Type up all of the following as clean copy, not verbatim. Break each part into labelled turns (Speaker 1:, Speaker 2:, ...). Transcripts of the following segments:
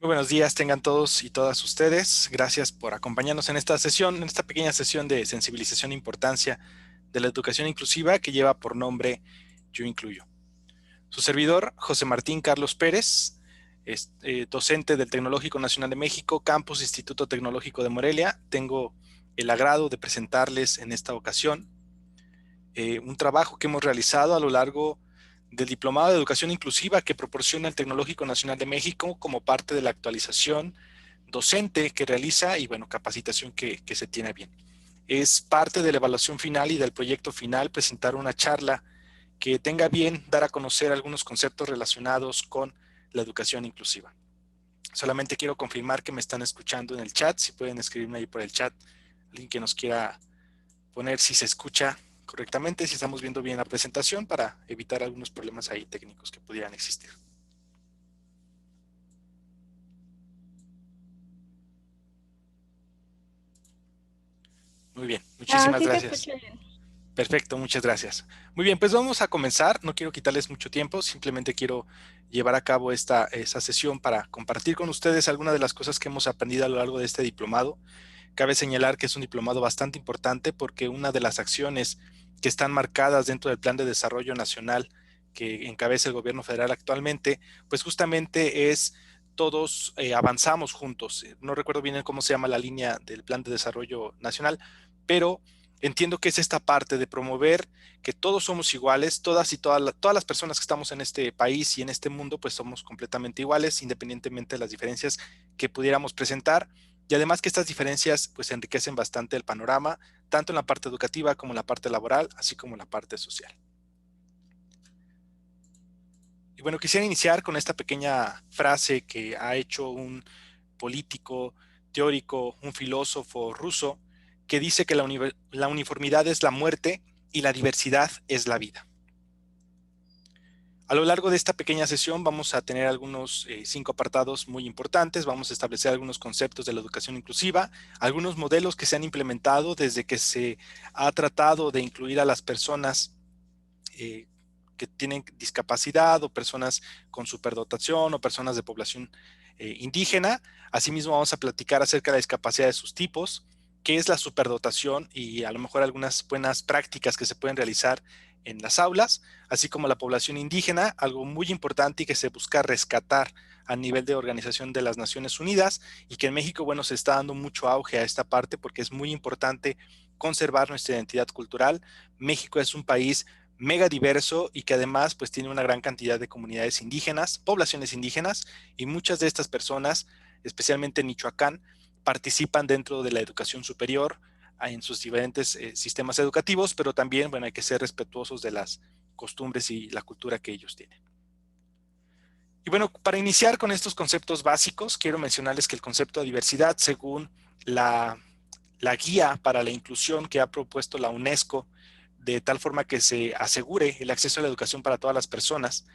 Speaker 1: Muy buenos días, tengan todos y todas ustedes. Gracias por acompañarnos en esta sesión, en esta pequeña sesión de sensibilización e importancia de la educación inclusiva que lleva por nombre Yo Incluyo. Su servidor, José Martín Carlos Pérez, es docente del Tecnológico Nacional de México, Campus Instituto Tecnológico de Morelia. Tengo el agrado de presentarles en esta ocasión un trabajo que hemos realizado a lo largo del Diplomado de Educación Inclusiva que proporciona el Tecnológico Nacional de México como parte de la actualización docente que realiza y, bueno, capacitación que se tiene bien. Es parte de la evaluación final y del proyecto final presentar una charla que tenga bien dar a conocer algunos conceptos relacionados con la educación inclusiva. Solamente quiero confirmar que me están escuchando en el chat, si pueden escribirme ahí por el chat, alguien que nos quiera poner si se escucha correctamente, si estamos viendo bien la presentación para evitar algunos problemas ahí técnicos que pudieran existir. Muy bien, muchísimas
Speaker 2: Sí se
Speaker 1: gracias.
Speaker 2: escucha bien.
Speaker 1: Perfecto, muchas gracias. Muy bien, pues vamos a comenzar. No quiero quitarles mucho tiempo, simplemente quiero llevar a cabo esta sesión para compartir con ustedes algunas de las cosas que hemos aprendido a lo largo de este diplomado. Cabe señalar que es un diplomado bastante importante porque una de las acciones que están marcadas dentro del Plan de Desarrollo Nacional que encabeza el gobierno federal actualmente, pues justamente es todos avanzamos juntos. No recuerdo bien cómo se llama la línea del Plan de Desarrollo Nacional, pero entiendo que es esta parte de promover que todos somos iguales, todas y todas las personas que estamos en este país y en este mundo, pues somos completamente iguales, independientemente de las diferencias que pudiéramos presentar. Y además que estas diferencias pues enriquecen bastante el panorama, tanto en la parte educativa como en la parte laboral, así como en la parte social. Y bueno, quisiera iniciar con esta pequeña frase que ha hecho un político, teórico, un filósofo ruso, que dice que la uniformidad es la muerte y la diversidad es la vida. A lo largo de esta pequeña sesión vamos a tener algunos 5 apartados muy importantes. Vamos a establecer algunos conceptos de la educación inclusiva, algunos modelos que se han implementado desde que se ha tratado de incluir a las personas eh, que tienen discapacidad o personas con superdotación o personas de población indígena. Asimismo, vamos a platicar acerca de la discapacidad de sus tipos, qué es la superdotación y a lo mejor algunas buenas prácticas que se pueden realizar en las aulas, así como la población indígena, algo muy importante y que se busca rescatar a nivel de Organización de las Naciones Unidas y que en México, bueno, se está dando mucho auge a esta parte porque es muy importante conservar nuestra identidad cultural. México es un país mega diverso y que además pues tiene una gran cantidad de comunidades indígenas, poblaciones indígenas, y muchas de estas personas, especialmente en Michoacán, participan dentro de la educación superior en sus diferentes sistemas educativos, pero también, bueno, hay que ser respetuosos de las costumbres y la cultura que ellos tienen. Y bueno, para iniciar con estos conceptos básicos, quiero mencionarles que el concepto de diversidad, según la, la guía para la inclusión que ha propuesto la UNESCO, de tal forma que se asegure el acceso a la educación para todas las personas,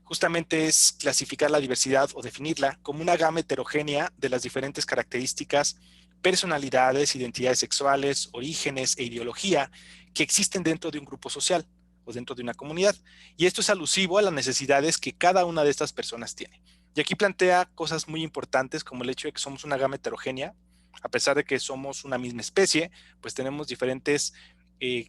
Speaker 1: justamente es clasificar la diversidad o definirla como una gama heterogénea de las diferentes características, personalidades, identidades sexuales, orígenes e ideología que existen dentro de un grupo social o dentro de una comunidad. Y esto es alusivo a las necesidades que cada una de estas personas tiene. Y aquí plantea cosas muy importantes como el hecho de que somos una gama heterogénea, a pesar de que somos una misma especie, pues tenemos diferentes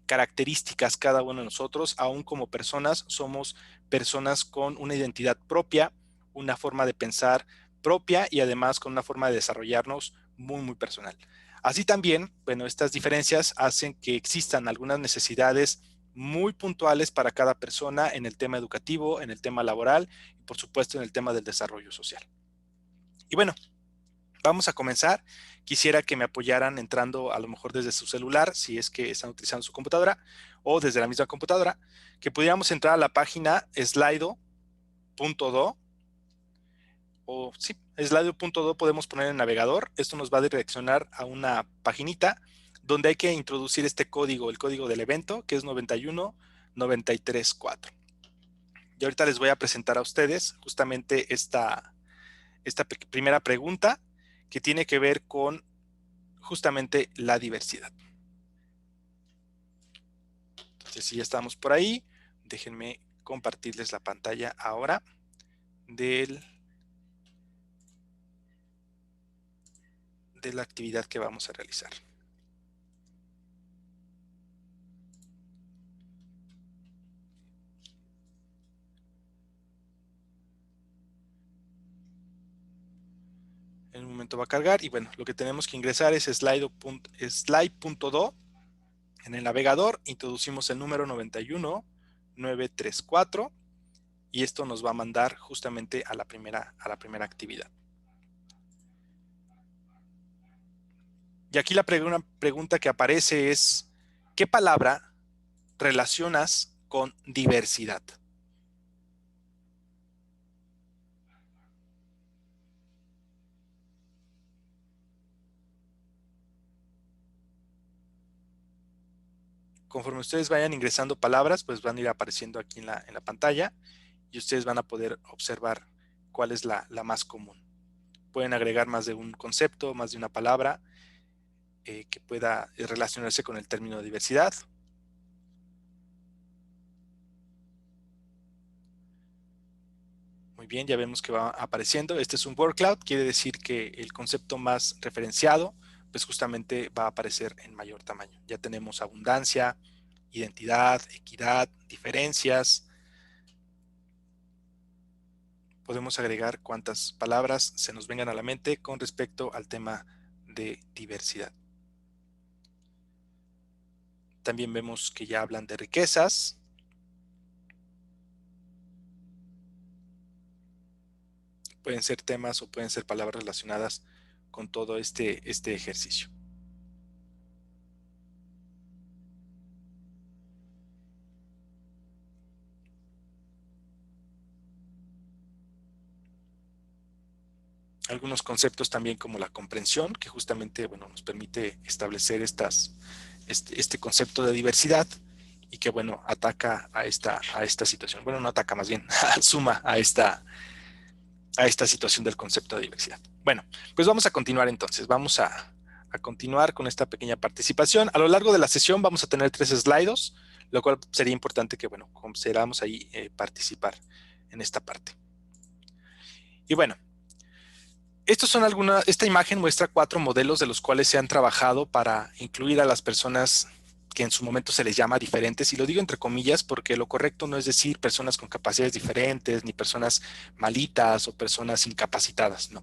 Speaker 1: características cada uno de nosotros, aún como personas somos personas con una identidad propia, una forma de pensar propia y además con una forma de desarrollarnos muy, muy personal. Así también, bueno, estas diferencias hacen que existan algunas necesidades muy puntuales para cada persona en el tema educativo, en el tema laboral y por supuesto en el tema del desarrollo social. Y bueno, vamos a comenzar. Quisiera que me apoyaran entrando a lo mejor desde su celular, si es que están utilizando su computadora, o desde la misma computadora, que pudiéramos entrar a la página slido.do, o sí, slido.do podemos poner en el navegador. Esto nos va a direccionar a una paginita donde hay que introducir este código, el código del evento, que es 91934. Y ahorita les voy a presentar a ustedes justamente esta primera pregunta que tiene que ver con justamente la diversidad. Entonces, si ya estamos por ahí, déjenme compartirles la pantalla ahora del de la actividad que vamos a realizar. En un momento va a cargar y bueno, lo que tenemos que ingresar es slide.do. En el navegador introducimos el número 91934 y esto nos va a mandar justamente a la primera actividad. Y aquí la pregunta que aparece es, ¿qué palabra relacionas con diversidad? Conforme ustedes vayan ingresando palabras, pues van a ir apareciendo aquí en la pantalla y ustedes van a poder observar cuál es la más común. Pueden agregar más de un concepto, más de una palabra que pueda relacionarse con el término diversidad. Muy bien, ya vemos que va apareciendo. Este es un word cloud, quiere decir que el concepto más referenciado, pues justamente va a aparecer en mayor tamaño. Ya tenemos abundancia, identidad, equidad, diferencias. Podemos agregar cuantas palabras se nos vengan a la mente con respecto al tema de diversidad. También vemos que ya hablan de riquezas. Pueden ser temas o pueden ser palabras relacionadas con todo este ejercicio. Algunos conceptos también como la comprensión, que justamente bueno, nos permite establecer este concepto de diversidad y que bueno, ataca a esta situación. Bueno, no ataca, más bien suma a esta situación del concepto de diversidad. Bueno, pues vamos a continuar entonces. Vamos a continuar con esta pequeña participación. A lo largo de la sesión vamos a tener 3 slides, lo cual sería importante que, bueno, consideramos ahí participar en esta parte. Y bueno, esta imagen muestra 4 modelos de los cuales se han trabajado para incluir a las personas que en su momento se les llama diferentes, y lo digo entre comillas porque lo correcto no es decir personas con capacidades diferentes, ni personas malitas o personas incapacitadas, no.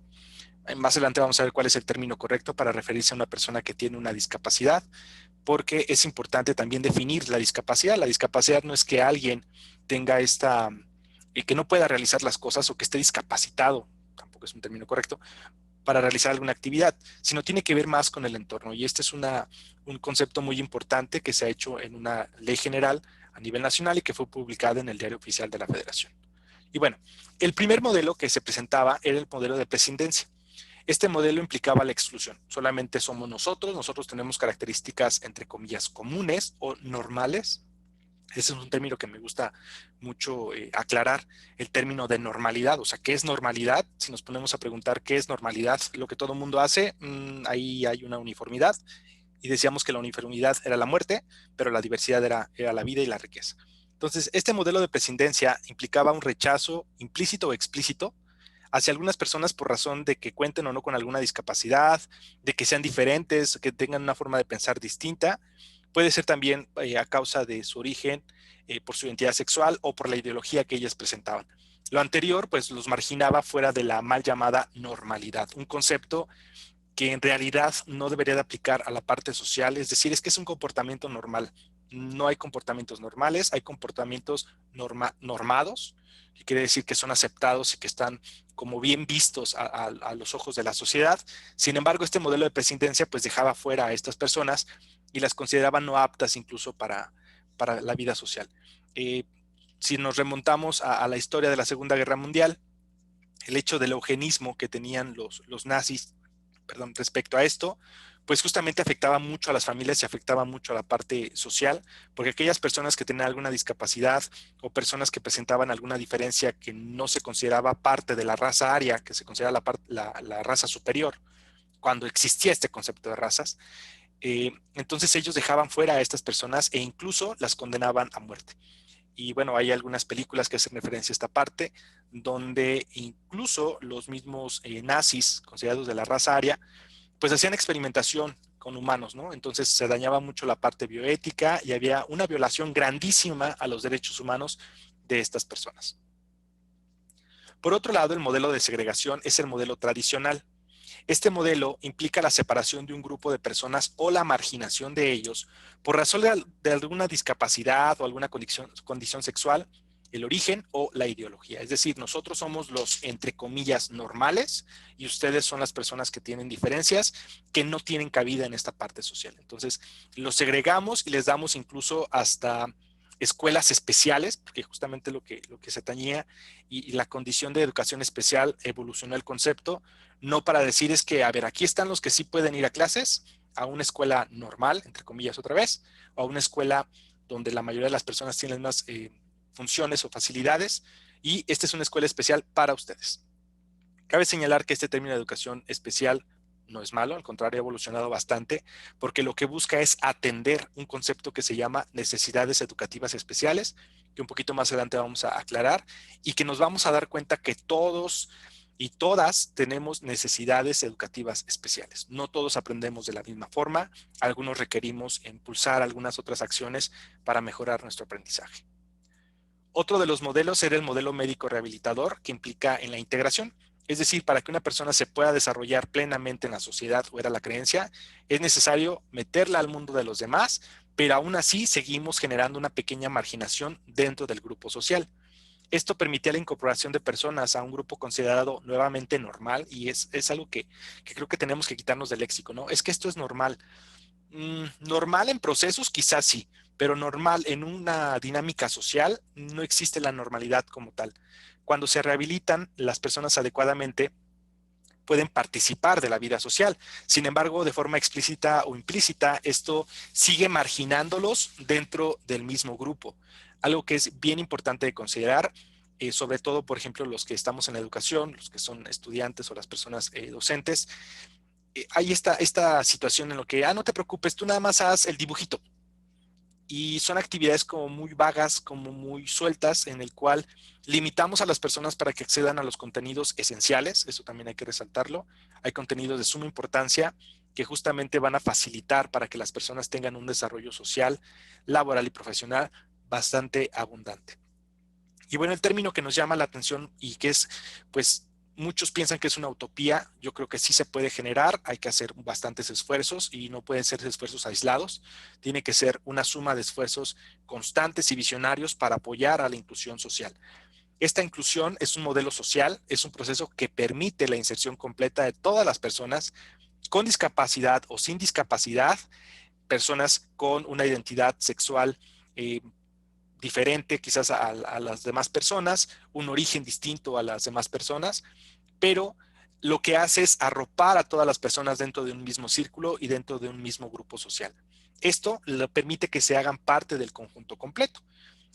Speaker 1: Más adelante vamos a ver cuál es el término correcto para referirse a una persona que tiene una discapacidad, porque es importante también definir la discapacidad. La discapacidad no es que alguien tenga que no pueda realizar las cosas o que esté discapacitado, tampoco es un término correcto, para realizar alguna actividad, sino tiene que ver más con el entorno. Y este es un concepto muy importante que se ha hecho en una ley general a nivel nacional y que fue publicada en el Diario Oficial de la Federación. Y bueno, el primer modelo que se presentaba era el modelo de prescindencia. Este modelo implicaba la exclusión. Solamente somos nosotros tenemos características entre comillas comunes o normales. Ese es un término que me gusta mucho aclarar, el término de normalidad. O sea, ¿qué es normalidad? Si nos ponemos a preguntar qué es normalidad, lo que todo el mundo hace, ahí hay una uniformidad. Y decíamos que la uniformidad era la muerte, pero la diversidad era la vida y la riqueza. Entonces, este modelo de prescindencia implicaba un rechazo implícito o explícito hacia algunas personas por razón de que cuenten o no con alguna discapacidad, de que sean diferentes, que tengan una forma de pensar distinta. Puede ser también a causa de su origen, por su identidad sexual o por la ideología que ellas presentaban. Lo anterior, pues, los marginaba fuera de la mal llamada normalidad, un concepto que en realidad no debería de aplicar a la parte social, es decir, es que es un comportamiento normal. No hay comportamientos normales, hay comportamientos normados, que quiere decir que son aceptados y que están como bien vistos a los ojos de la sociedad. Sin embargo, este modelo de prescindencia pues dejaba fuera a estas personas y las consideraba no aptas incluso para la vida social. Si nos remontamos a la historia de la Segunda Guerra Mundial, el hecho del eugenismo que tenían los nazis, respecto a esto, pues justamente afectaba mucho a las familias y afectaba mucho a la parte social, porque aquellas personas que tenían alguna discapacidad o personas que presentaban alguna diferencia que no se consideraba parte de la raza aria, que se considera la raza superior, cuando existía este concepto de razas, entonces ellos dejaban fuera a estas personas e incluso las condenaban a muerte. Y bueno, hay algunas películas que hacen referencia a esta parte, donde incluso los mismos nazis, considerados de la raza aria, pues hacían experimentación con humanos, ¿no? Entonces se dañaba mucho la parte bioética y había una violación grandísima a los derechos humanos de estas personas. Por otro lado, el modelo de segregación es el modelo tradicional. Este modelo implica la separación de un grupo de personas o la marginación de ellos por razón de alguna discapacidad o alguna condición sexual, el origen o la ideología. Es decir, nosotros somos los, entre comillas, normales y ustedes son las personas que tienen diferencias que no tienen cabida en esta parte social. Entonces, los segregamos y les damos incluso hasta escuelas especiales, porque justamente lo que se atañía y la condición de educación especial evolucionó el concepto, no para decir es que, a ver, aquí están los que sí pueden ir a clases, a una escuela normal, entre comillas otra vez, o a una escuela donde la mayoría de las personas tienen más funciones o facilidades, y esta es una escuela especial para ustedes. Cabe señalar que este término de educación especial no es malo, al contrario, ha evolucionado bastante, porque lo que busca es atender un concepto que se llama necesidades educativas especiales, que un poquito más adelante vamos a aclarar, y que nos vamos a dar cuenta que todos y todas tenemos necesidades educativas especiales. No todos aprendemos de la misma forma, algunos requerimos impulsar algunas otras acciones para mejorar nuestro aprendizaje. Otro de los modelos era el modelo médico rehabilitador, que implica en la integración. Es decir, para que una persona se pueda desarrollar plenamente en la sociedad, o era la creencia, es necesario meterla al mundo de los demás, pero aún así seguimos generando una pequeña marginación dentro del grupo social. Esto permitía la incorporación de personas a un grupo considerado nuevamente normal, y es algo que creo que tenemos que quitarnos del léxico, ¿no? Es que esto es normal. Normal en procesos, quizás sí, pero normal en una dinámica social, no existe la normalidad como tal. Cuando se rehabilitan las personas adecuadamente, pueden participar de la vida social. Sin embargo, de forma explícita o implícita, esto sigue marginándolos dentro del mismo grupo. Algo que es bien importante de considerar, sobre todo, por ejemplo, los que estamos en la educación, los que son estudiantes o las personas docentes, hay esta situación en lo que, no te preocupes, tú nada más haz el dibujito. Y son actividades como muy vagas, como muy sueltas, en el cual limitamos a las personas para que accedan a los contenidos esenciales, eso también hay que resaltarlo. Hay contenidos de suma importancia que justamente van a facilitar para que las personas tengan un desarrollo social, laboral y profesional bastante abundante. Y bueno, el término que nos llama la atención y que es, pues, muchos piensan que es una utopía. Yo creo que sí se puede generar, hay que hacer bastantes esfuerzos y no pueden ser esfuerzos aislados. Tiene que ser una suma de esfuerzos constantes y visionarios para apoyar a la inclusión social. Esta inclusión es un modelo social, es un proceso que permite la inserción completa de todas las personas con discapacidad o sin discapacidad, personas con una identidad sexual diferente quizás a las demás personas, un origen distinto a las demás personas, pero lo que hace es arropar a todas las personas dentro de un mismo círculo y dentro de un mismo grupo social. Esto le permite que se hagan parte del conjunto completo.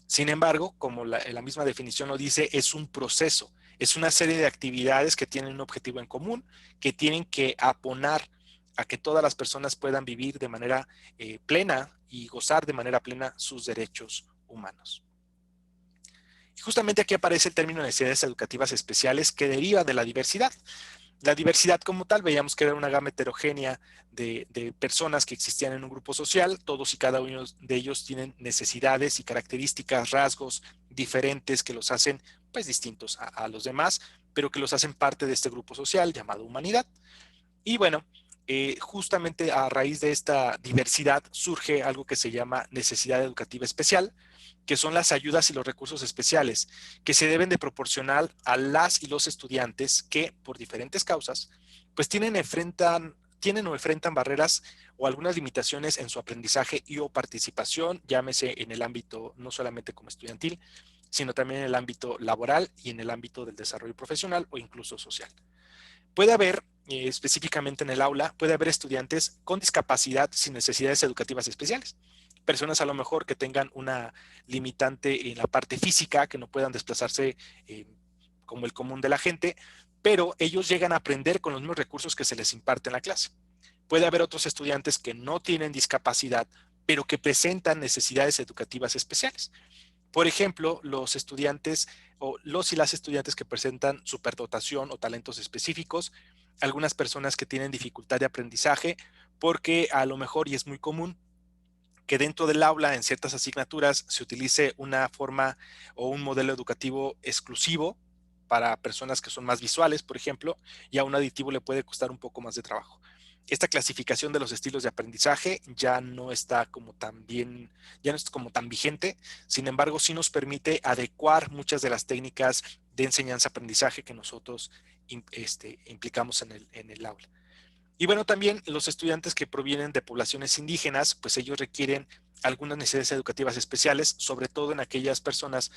Speaker 1: Sin embargo, como la misma definición lo dice, es un proceso, es una serie de actividades que tienen un objetivo en común, que tienen que aponar a que todas las personas puedan vivir de manera plena y gozar de manera plena sus derechos humanos. Y justamente aquí aparece el término de necesidades educativas especiales que deriva de la diversidad. La diversidad como tal, veíamos que era una gama heterogénea de personas que existían en un grupo social. Todos y cada uno de ellos tienen necesidades y características, rasgos diferentes que los hacen pues distintos a los demás, pero que los hacen parte de este grupo social llamado humanidad. Y bueno, justamente a raíz de esta diversidad surge algo que se llama necesidad educativa especial, que son las ayudas y los recursos especiales que se deben de proporcionar a las y los estudiantes que, por diferentes causas, pues tienen o enfrentan barreras o algunas limitaciones en su aprendizaje y o participación, llámese en el ámbito no solamente como estudiantil, sino también en el ámbito laboral y en el ámbito del desarrollo profesional o incluso social. Puede haber, específicamente en el aula, puede haber estudiantes con discapacidad sin necesidades educativas especiales. Personas a lo mejor que tengan una limitante en la parte física, que no puedan desplazarse como el común de la gente, pero ellos llegan a aprender con los mismos recursos que se les imparte en la clase. Puede haber otros estudiantes que no tienen discapacidad, pero que presentan necesidades educativas especiales. Por ejemplo, los estudiantes o los y las estudiantes que presentan superdotación o talentos específicos, algunas personas que tienen dificultad de aprendizaje, porque a lo mejor, y es muy común, que dentro del aula en ciertas asignaturas se utilice una forma o un modelo educativo exclusivo para personas que son más visuales, por ejemplo, y a un aditivo le puede costar un poco más de trabajo. Esta clasificación de los estilos de aprendizaje ya no está como tan bien, ya no es como tan vigente. Sin embargo, sí nos permite adecuar muchas de las técnicas de enseñanza-aprendizaje que nosotros implicamos en el aula. Y bueno, también los estudiantes que provienen de poblaciones indígenas, pues ellos requieren algunas necesidades educativas especiales, sobre todo en aquellas personas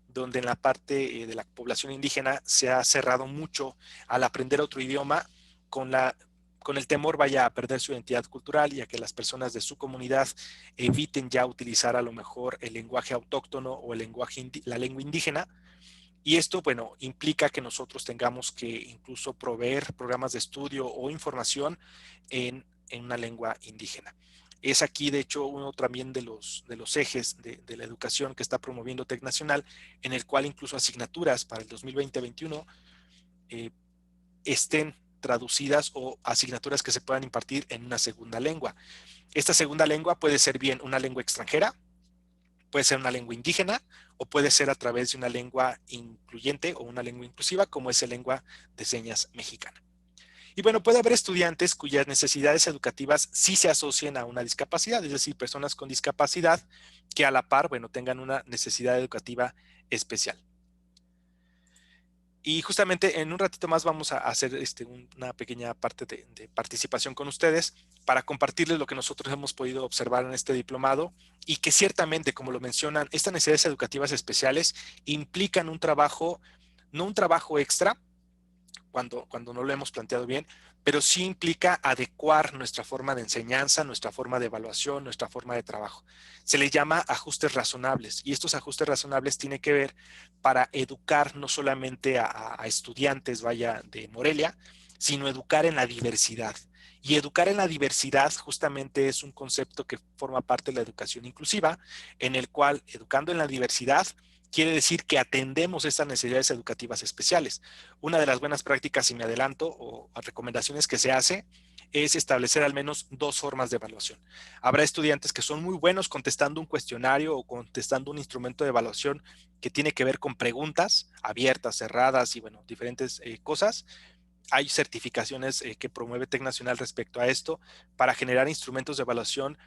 Speaker 1: donde en la parte de la población indígena se ha cerrado mucho al aprender otro idioma con con el temor vaya a perder su identidad cultural y a que las personas de su comunidad eviten ya utilizar a lo mejor el lenguaje autóctono o el lenguaje, la lengua indígena. Y esto, bueno, implica que nosotros tengamos que incluso proveer programas de estudio o información en una lengua indígena. Es aquí, de hecho, uno también de los ejes de la educación que está promoviendo TEC Nacional, en el cual incluso asignaturas para el 2020-21 eh, estén traducidas o asignaturas que se puedan impartir en una segunda lengua. Esta segunda lengua puede ser bien una lengua extranjera, puede ser una lengua indígena o puede ser a través de una lengua incluyente o una lengua inclusiva, como es la lengua de señas mexicana. Y bueno, puede haber estudiantes cuyas necesidades educativas sí se asocien a una discapacidad, es decir, personas con discapacidad que a la par, bueno, tengan una necesidad educativa especial. Y justamente en un ratito más vamos a hacer una pequeña parte de participación con ustedes para compartirles lo que nosotros hemos podido observar en este diplomado y que ciertamente, como lo mencionan, estas necesidades educativas especiales implican un trabajo, no un trabajo extra, cuando no lo hemos planteado bien, pero sí implica adecuar nuestra forma de enseñanza, nuestra forma de evaluación, nuestra forma de trabajo. Se les llama ajustes razonables y estos ajustes razonables tienen que ver para educar no solamente a estudiantes, vaya, de Morelia, sino educar en la diversidad. Y educar en la diversidad justamente es un concepto que forma parte de la educación inclusiva, en el cual educando en la diversidad quiere decir que atendemos estas necesidades educativas especiales. Una de las buenas prácticas, si me adelanto, o recomendaciones que se hace, es establecer al menos dos formas de evaluación. Habrá estudiantes que son muy buenos contestando un cuestionario o contestando un instrumento de evaluación que tiene que ver con preguntas abiertas, cerradas y, bueno, diferentes cosas. Hay certificaciones que promueve TEC Nacional respecto a esto para generar instrumentos de evaluación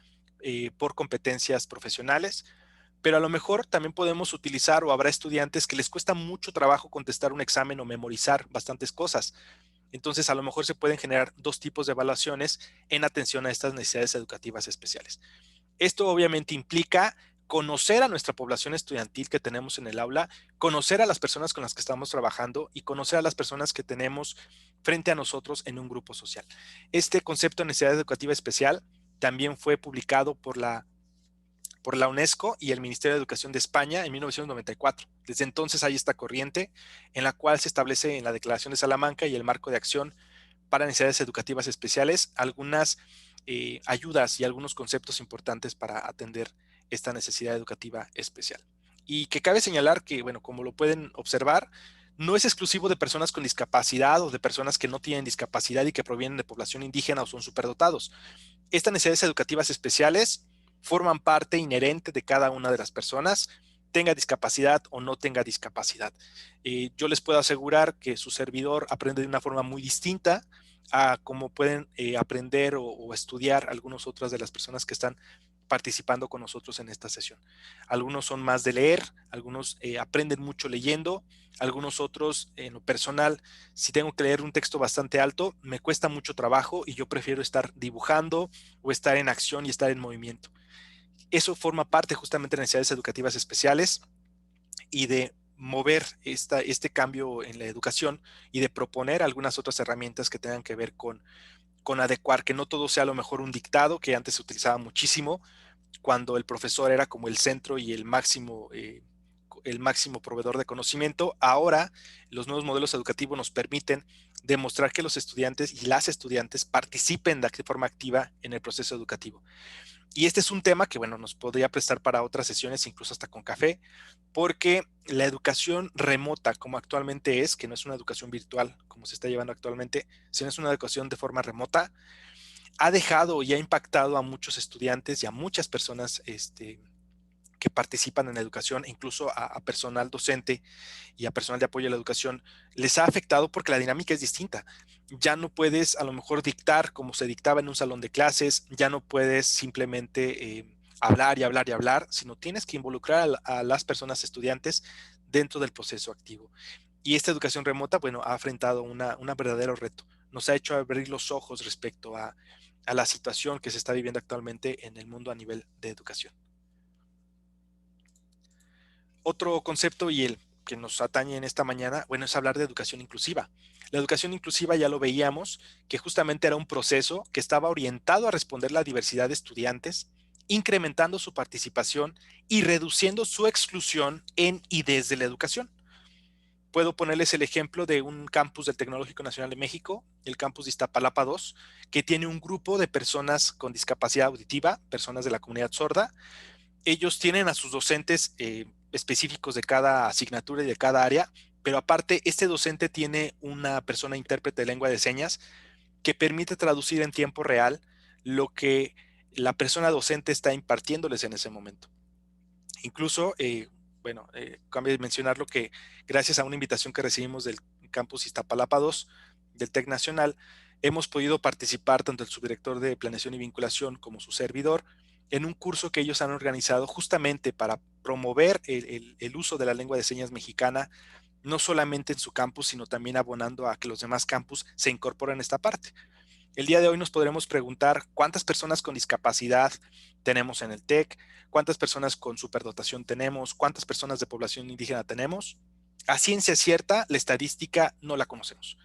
Speaker 1: por competencias profesionales, pero a lo mejor también podemos utilizar o habrá estudiantes que les cuesta mucho trabajo contestar un examen o memorizar bastantes cosas. Entonces, a lo mejor se pueden generar dos tipos de evaluaciones en atención a estas necesidades educativas especiales. Esto obviamente implica conocer a nuestra población estudiantil que tenemos en el aula, conocer a las personas con las que estamos trabajando y conocer a las personas que tenemos frente a nosotros en un grupo social. Este concepto de necesidad educativa especial también fue publicado por la UNESCO y el Ministerio de Educación de España en 1994. Desde entonces hay esta corriente en la cual se establece en la Declaración de Salamanca y el marco de acción para necesidades educativas especiales algunas ayudas y algunos conceptos importantes para atender esta necesidad educativa especial. Y que cabe señalar que, bueno, como lo pueden observar, no es exclusivo de personas con discapacidad o de personas que no tienen discapacidad y que provienen de población indígena o son superdotados. Estas necesidades educativas especiales forman parte inherente de cada una de las personas, tenga discapacidad o no tenga discapacidad. Yo les puedo asegurar que su servidor aprende de una forma muy distinta a cómo pueden aprender o estudiar algunas otras de las personas que están participando con nosotros en esta sesión. Algunos son más de leer, algunos aprenden mucho leyendo, algunos otros en lo personal, si tengo que leer un texto bastante alto, me cuesta mucho trabajo y yo prefiero estar dibujando o estar en acción y estar en movimiento. Eso forma parte justamente de necesidades educativas especiales y de mover este cambio en la educación y de proponer algunas otras herramientas que tengan que ver con adecuar, que no todo sea a lo mejor un dictado, que antes se utilizaba muchísimo, cuando el profesor era como el centro y el máximo proveedor de conocimiento. Ahora los nuevos modelos educativos nos permiten demostrar que los estudiantes y las estudiantes participen de forma activa en el proceso educativo. Y este es un tema que, bueno, nos podría prestar para otras sesiones, incluso hasta con café, porque la educación remota, como actualmente es, que no es una educación virtual, como se está llevando actualmente, sino es una educación de forma remota, ha dejado y ha impactado a muchos estudiantes y a muchas personas que participan en la educación, incluso a personal docente y a personal de apoyo a la educación, les ha afectado porque la dinámica es distinta. Ya no puedes a lo mejor dictar como se dictaba en un salón de clases, ya no puedes simplemente hablar y hablar y hablar, sino tienes que involucrar a las personas estudiantes dentro del proceso activo. Y esta educación remota, bueno, ha enfrentado un verdadero reto. Nos ha hecho abrir los ojos respecto a la situación que se está viviendo actualmente en el mundo a nivel de educación. Otro concepto y el que nos atañe en esta mañana, bueno, es hablar de educación inclusiva. La educación inclusiva ya lo veíamos, que justamente era un proceso que estaba orientado a responder la diversidad de estudiantes, incrementando su participación y reduciendo su exclusión en y desde la educación. Puedo ponerles el ejemplo de un campus del Tecnológico Nacional de México, el campus de Iztapalapa 2, que tiene un grupo de personas con discapacidad auditiva, personas de la comunidad sorda. Ellos tienen a sus docentes específicos de cada asignatura y de cada área, pero aparte este docente tiene una persona intérprete de lengua de señas que permite traducir en tiempo real lo que la persona docente está impartiéndoles en ese momento. Incluso, bueno, cabe mencionarlo que gracias a una invitación que recibimos del campus Iztapalapa 2 del TEC Nacional, hemos podido participar tanto el subdirector de Planeación y Vinculación como su servidor en un curso que ellos han organizado justamente para promover el uso de la lengua de señas mexicana, no solamente en su campus, sino también abonando a que los demás campus se incorporen a esta parte. El día de hoy nos podremos preguntar cuántas personas con discapacidad tenemos en el TEC, cuántas personas con superdotación tenemos, cuántas personas de población indígena tenemos. A ciencia cierta, la estadística no la conocemos,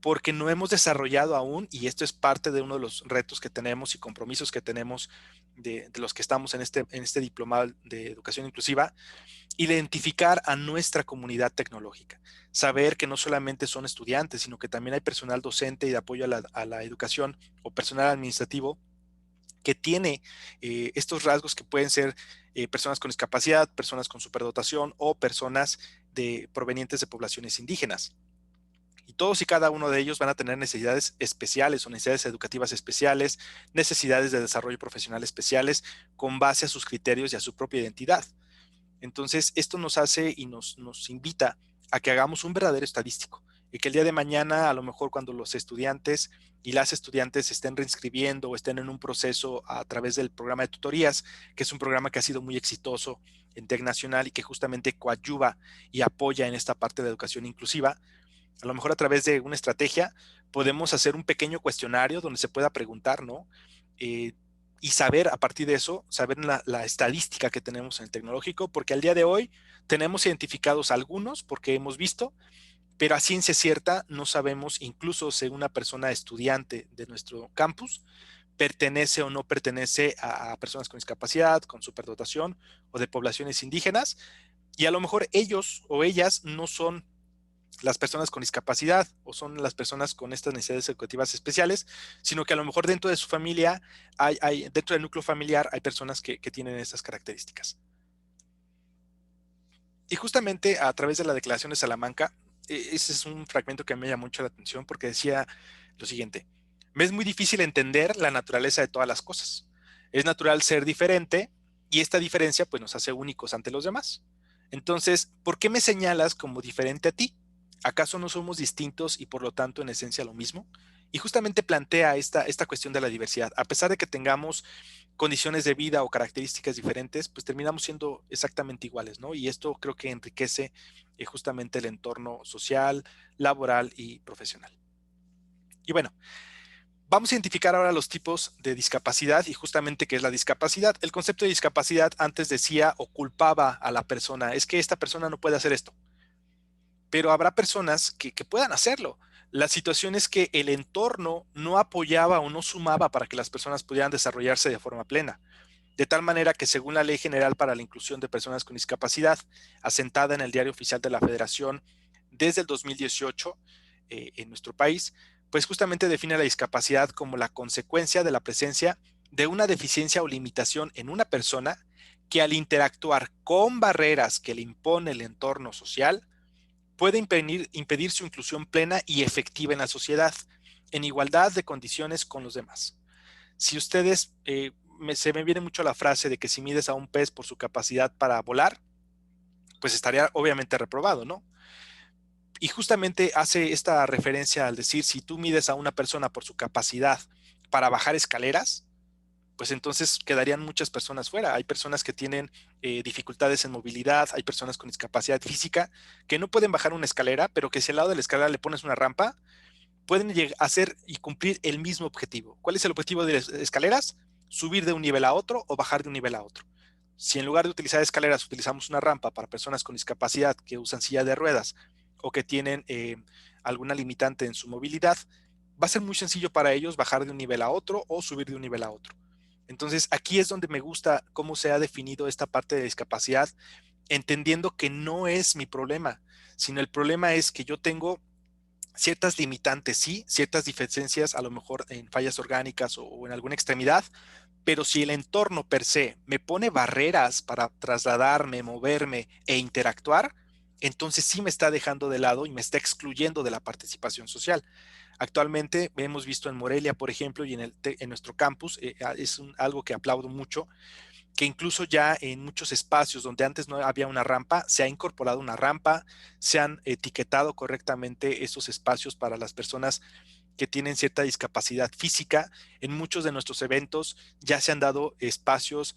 Speaker 1: porque no hemos desarrollado aún, y esto es parte de uno de los retos que tenemos y compromisos que tenemos de los que estamos en este diplomado de educación inclusiva, identificar a nuestra comunidad tecnológica, saber que no solamente son estudiantes, sino que también hay personal docente y de apoyo a la educación o personal administrativo que tiene estos rasgos que pueden ser personas con discapacidad, personas con superdotación o personas provenientes de poblaciones indígenas. Y todos y cada uno de ellos van a tener necesidades especiales o necesidades educativas especiales, necesidades de desarrollo profesional especiales con base a sus criterios y a su propia identidad. Entonces, esto nos hace y nos invita a que hagamos un verdadero estadístico y que el día de mañana, a lo mejor cuando los estudiantes y las estudiantes se estén reinscribiendo o estén en un proceso a través del programa de tutorías, que es un programa que ha sido muy exitoso en TEC Nacional y que justamente coadyuva y apoya en esta parte de educación inclusiva, a lo mejor a través de una estrategia podemos hacer un pequeño cuestionario donde se pueda preguntar, ¿no? Eh, y saber a partir de eso, saber la estadística que tenemos en el tecnológico, porque al día de hoy tenemos identificados algunos porque hemos visto, pero a ciencia cierta no sabemos, incluso si una persona estudiante de nuestro campus pertenece o no pertenece a personas con discapacidad, con superdotación o de poblaciones indígenas, y a lo mejor ellos o ellas no son las personas con discapacidad o son las personas con estas necesidades educativas especiales, sino que a lo mejor dentro de su familia, dentro del núcleo familiar, hay personas que tienen estas características. Y justamente a través de la Declaración de Salamanca, ese es un fragmento que me llama mucho la atención porque decía lo siguiente: me es muy difícil entender la naturaleza de todas las cosas. Es natural ser diferente y esta diferencia pues nos hace únicos ante los demás. Entonces, ¿por qué me señalas como diferente a ti? ¿Acaso no somos distintos y por lo tanto en esencia lo mismo? Y justamente plantea esta cuestión de la diversidad. A pesar de que tengamos condiciones de vida o características diferentes, pues terminamos siendo exactamente iguales, ¿no? Y esto creo que enriquece justamente el entorno social, laboral y profesional. Y bueno, vamos a identificar ahora los tipos de discapacidad y justamente qué es la discapacidad. El concepto de discapacidad antes decía o culpaba a la persona, es que esta persona no puede hacer esto, pero habrá personas que puedan hacerlo. La situación es que el entorno no apoyaba o no sumaba para que las personas pudieran desarrollarse de forma plena. De tal manera que según la Ley General para la Inclusión de Personas con Discapacidad, asentada en el Diario Oficial de la Federación desde el 2018, en nuestro país, pues justamente define la discapacidad como la consecuencia de la presencia de una deficiencia o limitación en una persona que al interactuar con barreras que le impone el entorno social, puede impedir su inclusión plena y efectiva en la sociedad, en igualdad de condiciones con los demás. Si ustedes, se me viene mucho la frase de que si mides a un pez por su capacidad para volar, pues estaría obviamente reprobado, ¿no? Y justamente hace esta referencia al decir, si tú mides a una persona por su capacidad para bajar escaleras, pues entonces quedarían muchas personas fuera. Hay personas que tienen dificultades en movilidad, hay personas con discapacidad física que no pueden bajar una escalera, pero que si al lado de la escalera le pones una rampa, pueden hacer y cumplir el mismo objetivo. ¿Cuál es el objetivo de las escaleras? Subir de un nivel a otro o bajar de un nivel a otro. Si en lugar de utilizar escaleras utilizamos una rampa para personas con discapacidad que usan silla de ruedas o que tienen alguna limitante en su movilidad, va a ser muy sencillo para ellos bajar de un nivel a otro o subir de un nivel a otro. Entonces, aquí es donde me gusta cómo se ha definido esta parte de discapacidad, entendiendo que no es mi problema, sino el problema es que yo tengo ciertas limitantes, sí, ciertas deficiencias, a lo mejor en fallas orgánicas o en alguna extremidad, pero si el entorno per se me pone barreras para trasladarme, moverme e interactuar, entonces sí me está dejando de lado y me está excluyendo de la participación social. Actualmente hemos visto en Morelia, por ejemplo, y en nuestro campus, es algo que aplaudo mucho, que incluso ya en muchos espacios donde antes no había una rampa, se ha incorporado una rampa, se han etiquetado correctamente esos espacios para las personas que tienen cierta discapacidad física. En muchos de nuestros eventos ya se han dado espacios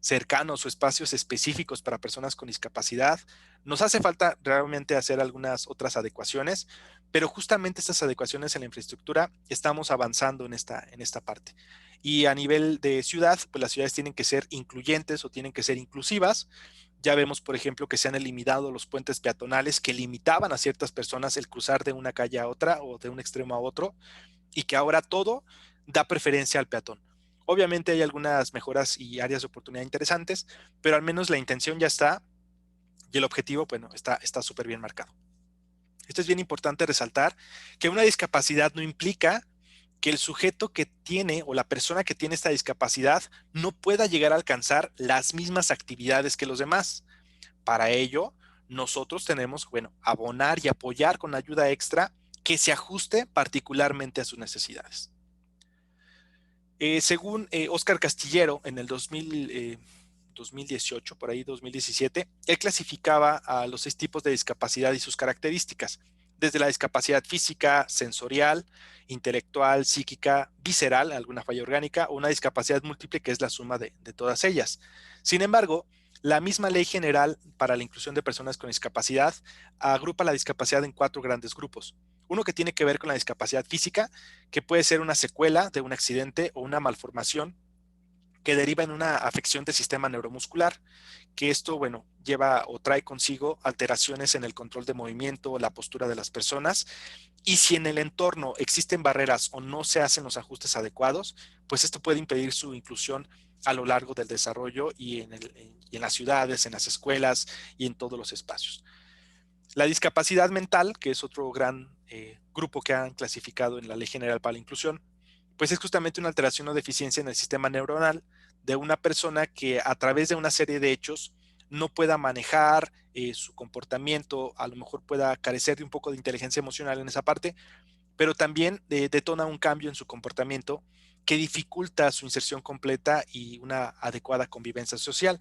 Speaker 1: cercanos o espacios específicos para personas con discapacidad. Nos hace falta realmente hacer algunas otras adecuaciones, pero justamente estas adecuaciones en la infraestructura estamos avanzando en esta parte. Y a nivel de ciudad, pues las ciudades tienen que ser incluyentes o tienen que ser inclusivas. Ya vemos, por ejemplo, que se han eliminado los puentes peatonales que limitaban a ciertas personas el cruzar de una calle a otra o de un extremo a otro, y que ahora todo da preferencia al peatón. Obviamente hay algunas mejoras y áreas de oportunidad interesantes, pero al menos la intención ya está y el objetivo, bueno, está súper bien marcado. Esto es bien importante resaltar, que una discapacidad no implica que el sujeto que tiene o la persona que tiene esta discapacidad no pueda llegar a alcanzar las mismas actividades que los demás. Para ello, nosotros tenemos, bueno, abonar y apoyar con ayuda extra que se ajuste particularmente a sus necesidades. Según Oscar Castillero, en el 2018, por ahí 2017, él clasificaba a los 6 tipos de discapacidad y sus características, desde la discapacidad física, sensorial, intelectual, psíquica, visceral, alguna falla orgánica, o una discapacidad múltiple que es la suma de todas ellas. Sin embargo, la misma Ley General para la Inclusión de Personas con Discapacidad agrupa la discapacidad en 4 grandes grupos. Uno que tiene que ver con la discapacidad física, que puede ser una secuela de un accidente o una malformación que deriva en una afección del sistema neuromuscular, que esto, bueno, lleva o trae consigo alteraciones en el control de movimiento o la postura de las personas. Y si en el entorno existen barreras o no se hacen los ajustes adecuados, pues esto puede impedir su inclusión a lo largo del desarrollo y en las ciudades, en las escuelas y en todos los espacios. La discapacidad mental, que es otro gran grupo que han clasificado en la Ley General para la Inclusión, pues es justamente una alteración o deficiencia en el sistema neuronal de una persona que a través de una serie de hechos no pueda manejar su comportamiento, a lo mejor pueda carecer de un poco de inteligencia emocional en esa parte, pero también detona un cambio en su comportamiento que dificulta su inserción completa y una adecuada convivencia social.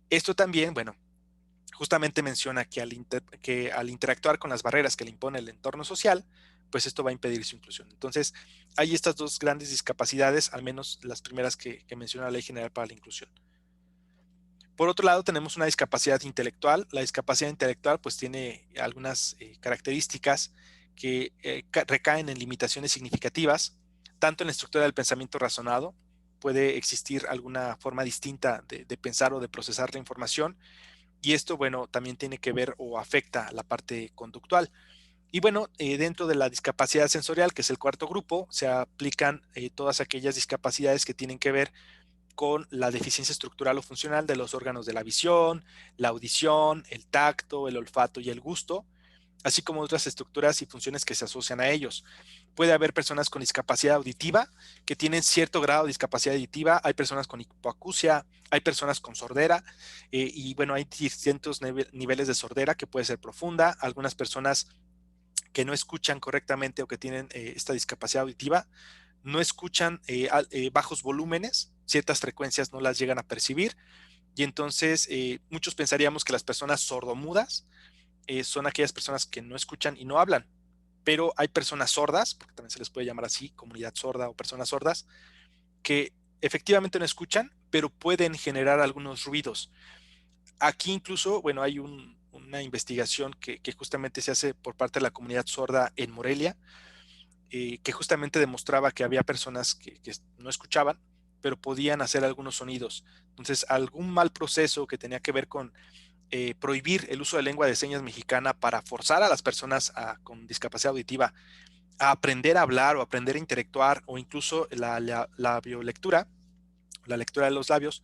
Speaker 1: Esto también, bueno, justamente menciona que al interactuar con las barreras que le impone el entorno social, pues esto va a impedir su inclusión. Entonces, hay estas 2 grandes discapacidades, al menos las primeras que menciona la Ley General para la Inclusión. Por otro lado, tenemos una discapacidad intelectual. La discapacidad intelectual pues tiene algunas características que recaen en limitaciones significativas, tanto en la estructura del pensamiento razonado, puede existir alguna forma distinta de pensar o de procesar la información, y esto, bueno, también tiene que ver o afecta la parte conductual. Y bueno, dentro de la discapacidad sensorial, que es el cuarto grupo, se aplican todas aquellas discapacidades que tienen que ver con la deficiencia estructural o funcional de los órganos de la visión, la audición, el tacto, el olfato y el gusto. así como otras estructuras y funciones que se asocian a ellos. Puede haber personas con discapacidad auditiva que tienen cierto grado de discapacidad auditiva, hay personas con hipoacusia, hay personas con sordera, y bueno, hay distintos niveles de sordera que puede ser profunda, algunas personas que no escuchan correctamente o que tienen esta discapacidad auditiva, no escuchan bajos volúmenes, ciertas frecuencias no las llegan a percibir, y entonces muchos pensaríamos que las personas sordomudas son aquellas personas que no escuchan y no hablan, pero hay personas sordas, porque también se les puede llamar así, comunidad sorda o personas sordas, que efectivamente no escuchan, pero pueden generar algunos ruidos. Aquí incluso, bueno, hay una investigación que justamente se hace por parte de la comunidad sorda en Morelia, que justamente demostraba que había personas que no escuchaban, pero podían hacer algunos sonidos. Entonces, algún mal proceso que tenía que ver con prohibir el uso de lengua de señas mexicana para forzar a las personas con discapacidad auditiva a aprender a hablar o aprender a interactuar, o incluso la biolectura, la lectura de los labios,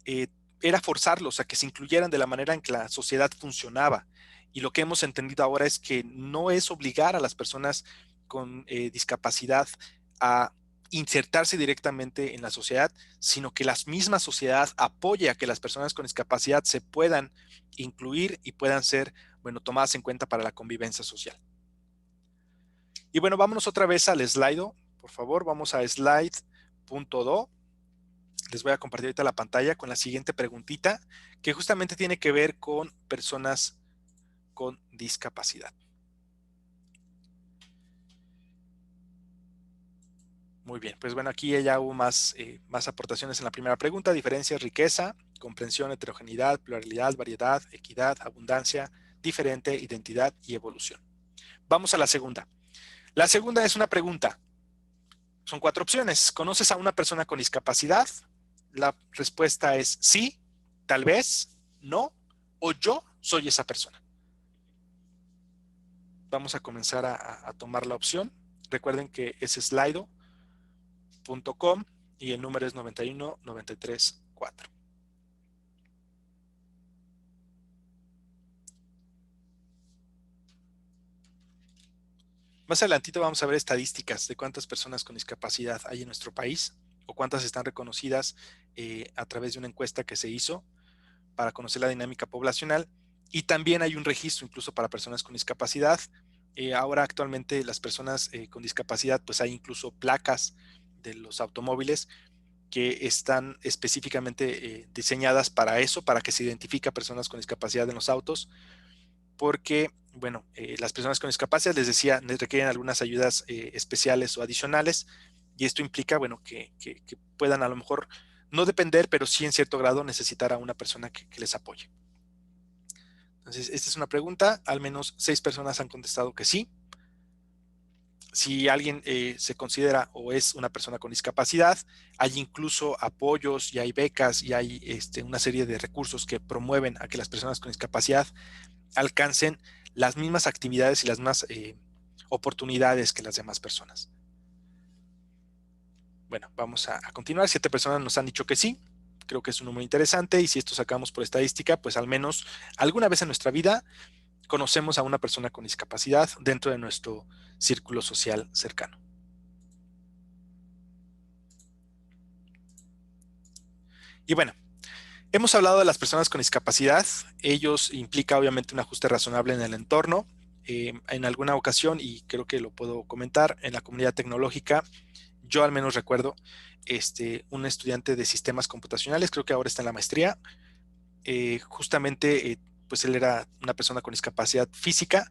Speaker 1: eh, era forzarlos a que se incluyeran de la manera en que la sociedad funcionaba. Y lo que hemos entendido ahora es que no es obligar a las personas con discapacidad a insertarse directamente en la sociedad, sino que la misma sociedad apoya a que las personas con discapacidad se puedan incluir y puedan ser, bueno, tomadas en cuenta para la convivencia social. Y bueno, vámonos otra vez al Slido, por favor, vamos a slide.do. Les voy a compartir ahorita la pantalla con la siguiente preguntita, que justamente tiene que ver con personas con discapacidad. Muy bien, pues bueno, aquí ya hubo más aportaciones en la primera pregunta: diferencia, riqueza, comprensión, heterogeneidad, pluralidad, variedad, equidad, abundancia, diferente, identidad y evolución. Vamos a la segunda. La segunda es una pregunta. Son 4 opciones. ¿Conoces a una persona con discapacidad? La respuesta es sí, tal vez, no, o yo soy esa persona. Vamos a comenzar a tomar la opción. Recuerden que es slido.com y el número es 91934. Más adelantito vamos a ver estadísticas de cuántas personas con discapacidad hay en nuestro país o cuántas están reconocidas a través de una encuesta que se hizo para conocer la dinámica poblacional, y también hay un registro incluso para personas con discapacidad. Ahora actualmente las personas con discapacidad, pues hay incluso placas de los automóviles que están específicamente diseñadas para eso, para que se identifique a personas con discapacidad en los autos, porque, bueno, las personas con discapacidad, les decía, requieren algunas ayudas especiales o adicionales, y esto implica, bueno, que puedan a lo mejor no depender, pero sí en cierto grado necesitar a una persona que les apoye. Entonces, esta es una pregunta, al menos 6 personas han contestado que sí. Si alguien se considera o es una persona con discapacidad, hay incluso apoyos y hay becas y hay una serie de recursos que promueven a que las personas con discapacidad alcancen las mismas actividades y las mismas oportunidades que las demás personas. Bueno, vamos a continuar. 7 personas nos han dicho que sí. Creo que es un número interesante, y si esto sacamos por estadística, pues al menos alguna vez en nuestra vida conocemos a una persona con discapacidad dentro de nuestro círculo social cercano. Y bueno, hemos hablado de las personas con discapacidad. Ellos implica obviamente un ajuste razonable en el entorno. En alguna ocasión, y creo que lo puedo comentar, en la comunidad tecnológica, yo al menos recuerdo un estudiante de sistemas computacionales, creo que ahora está en la maestría, justamente pues él era una persona con discapacidad física,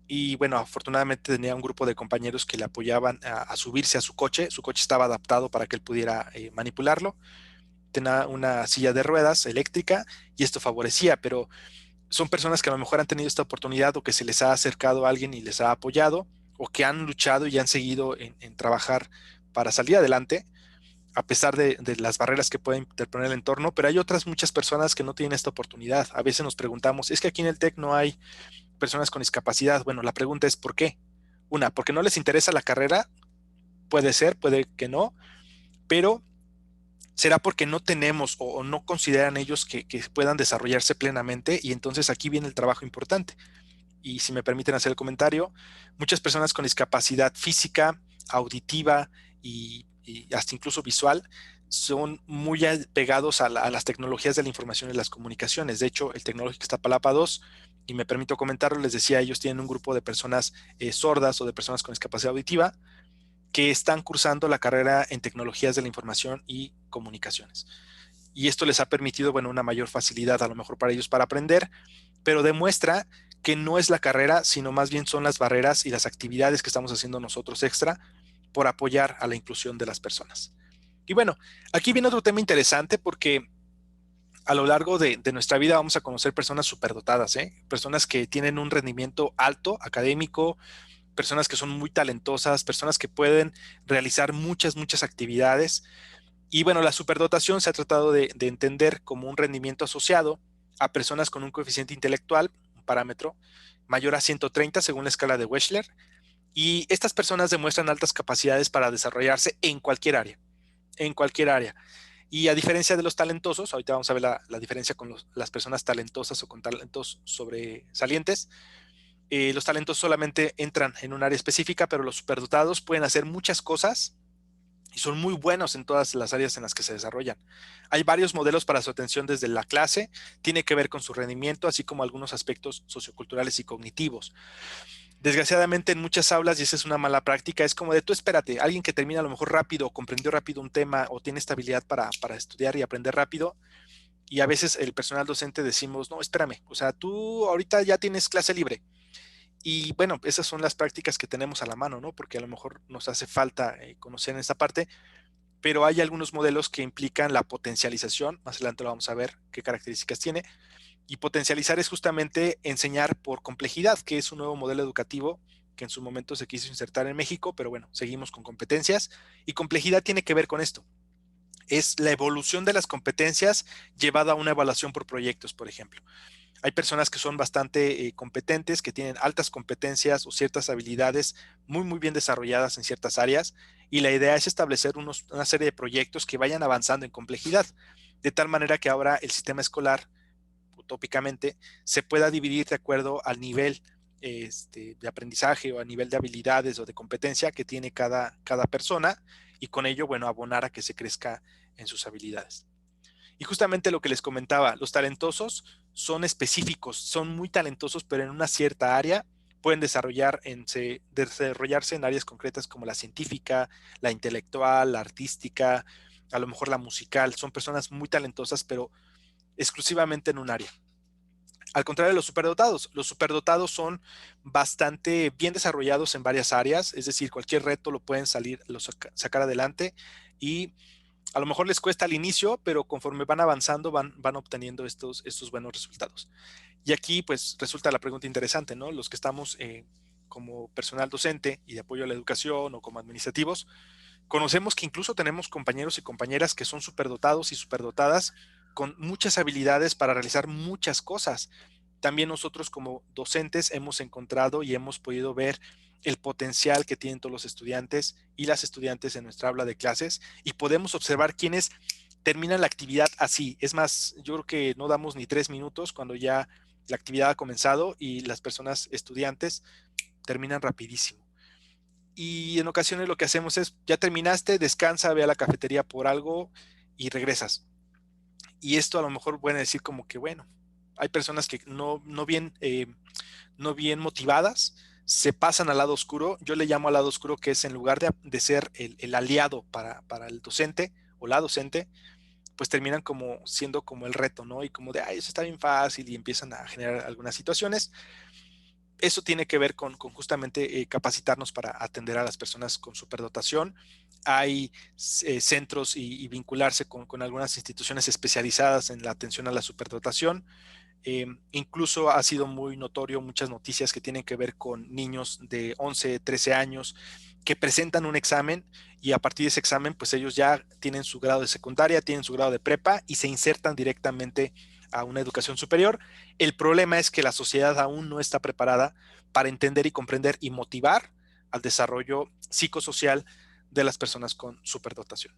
Speaker 1: y bueno, afortunadamente tenía un grupo de compañeros que le apoyaban a subirse a su coche estaba adaptado para que él pudiera manipularlo, tenía una silla de ruedas eléctrica y esto favorecía, pero son personas que a lo mejor han tenido esta oportunidad, o que se les ha acercado a alguien y les ha apoyado, o que han luchado y han seguido en trabajar para salir adelante, a pesar de las barreras que puede interponer el entorno. Pero hay otras muchas personas que no tienen esta oportunidad. A veces nos preguntamos, es que aquí en el TEC no hay personas con discapacidad. Bueno, la pregunta es ¿por qué? Una, porque no les interesa la carrera, puede ser, puede que no, pero será porque no tenemos o no consideran ellos que puedan desarrollarse plenamente, y entonces aquí viene el trabajo importante. y si me permiten hacer el comentario, muchas personas con discapacidad física, auditiva y hasta incluso visual son muy pegados a las tecnologías de la información y las comunicaciones. De hecho, el Tecnológico Iztapalapa 2, y me permito comentarlo, les decía, ellos tienen un grupo de personas sordas o de personas con discapacidad auditiva que están cursando la carrera en tecnologías de la información y comunicaciones. Y esto les ha permitido, bueno, una mayor facilidad a lo mejor para ellos para aprender, pero demuestra que no es la carrera, sino más bien son las barreras y las actividades que estamos haciendo nosotros extra por apoyar a la inclusión de las personas. Y bueno, aquí viene otro tema interesante porque a lo largo de nuestra vida vamos a conocer personas superdotadas, personas que tienen un rendimiento alto académico, personas que son muy talentosas, personas que pueden realizar muchas actividades. Y bueno, la superdotación se ha tratado de entender como un rendimiento asociado a personas con un coeficiente intelectual, un parámetro mayor a 130 según la escala de Wechsler. Y estas personas demuestran altas capacidades para desarrollarse en cualquier área, en cualquier área. Y a diferencia de los talentosos, ahorita vamos a ver la diferencia con las personas talentosas o con talentos sobresalientes. Los talentos solamente entran en un área específica, pero los superdotados pueden hacer muchas cosas y son muy buenos en todas las áreas en las que se desarrollan. Hay varios modelos para su atención desde la clase, tiene que ver con su rendimiento, así como algunos aspectos socioculturales y cognitivos. Desgraciadamente en muchas aulas, y esa es una mala práctica, es como de tú espérate, alguien que termina a lo mejor rápido, comprendió rápido un tema o tiene esta habilidad para estudiar y aprender rápido, y a veces el personal docente decimos, no, espérame, o sea, tú ahorita ya tienes clase libre. Y bueno, esas son las prácticas que tenemos a la mano, ¿no? Porque a lo mejor nos hace falta conocer en esta parte, pero hay algunos modelos que implican la potencialización, más adelante lo vamos a ver qué características tiene, y potencializar es justamente enseñar por complejidad, que es un nuevo modelo educativo que en su momento se quiso insertar en México, pero bueno, seguimos con competencias, y complejidad tiene que ver con esto. Es la evolución de las competencias llevada a una evaluación por proyectos, por ejemplo. Hay personas que son bastante competentes, que tienen altas competencias o ciertas habilidades muy bien desarrolladas en ciertas áreas, y la idea es establecer una serie de proyectos que vayan avanzando en complejidad, de tal manera que ahora el sistema escolar, utópicamente, se pueda dividir de acuerdo al nivel de aprendizaje o a nivel de habilidades o de competencia que tiene cada persona, y con ello, bueno, abonar a que se crezca en sus habilidades. Y justamente lo que les comentaba, los talentosos son específicos, son muy talentosos, pero en una cierta área pueden desarrollarse en áreas concretas como la científica, la intelectual, la artística, a lo mejor la musical. Son personas muy talentosas, pero exclusivamente en un área. Al contrario de los superdotados son bastante bien desarrollados en varias áreas, es decir, cualquier reto lo pueden sacar adelante, y a lo mejor les cuesta al inicio, pero conforme van avanzando van obteniendo estos buenos resultados. Y aquí pues resulta la pregunta interesante, ¿no? Los que estamos como personal docente y de apoyo a la educación o como administrativos, conocemos que incluso tenemos compañeros y compañeras que son superdotados y superdotadas con muchas habilidades para realizar muchas cosas. También nosotros como docentes hemos encontrado y hemos podido ver el potencial que tienen todos los estudiantes y las estudiantes en nuestra aula de clases, y podemos observar quiénes terminan la actividad así. Es más, yo creo que no damos ni 3 minutos cuando ya la actividad ha comenzado y las personas estudiantes terminan rapidísimo. Y en ocasiones lo que hacemos es, ya terminaste, descansa, ve a la cafetería por algo y regresas. Y esto a lo mejor pueden decir como que, bueno, hay personas que no bien motivadas, se pasan al lado oscuro. Yo le llamo al lado oscuro, que es en lugar de ser el aliado para el docente o la docente, pues terminan como siendo como el reto, ¿no? Y como de, ay, eso está bien fácil, y empiezan a generar algunas situaciones. Eso tiene que ver con justamente capacitarnos para atender a las personas con superdotación. Hay centros y vincularse con algunas instituciones especializadas en la atención a la superdotación. Incluso ha sido muy notorio muchas noticias que tienen que ver con niños de 11, 13 años que presentan un examen, y a partir de ese examen, pues ellos ya tienen su grado de secundaria, tienen su grado de prepa y se insertan directamente a una educación superior. El problema es que la sociedad aún no está preparada para entender y comprender y motivar al desarrollo psicosocial de las personas con superdotación.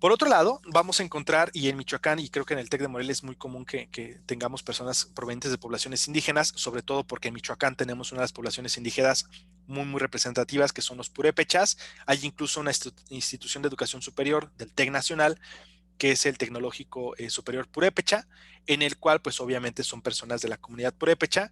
Speaker 1: Por otro lado, vamos a encontrar, y en Michoacán, y creo que en el TEC de Morelia es muy común que tengamos personas provenientes de poblaciones indígenas, sobre todo porque en Michoacán tenemos una de las poblaciones indígenas muy representativas, que son los purépechas. Hay incluso una institución de educación superior del TEC Nacional, que es el Tecnológico Superior Purépecha, en el cual pues obviamente son personas de la comunidad purépecha.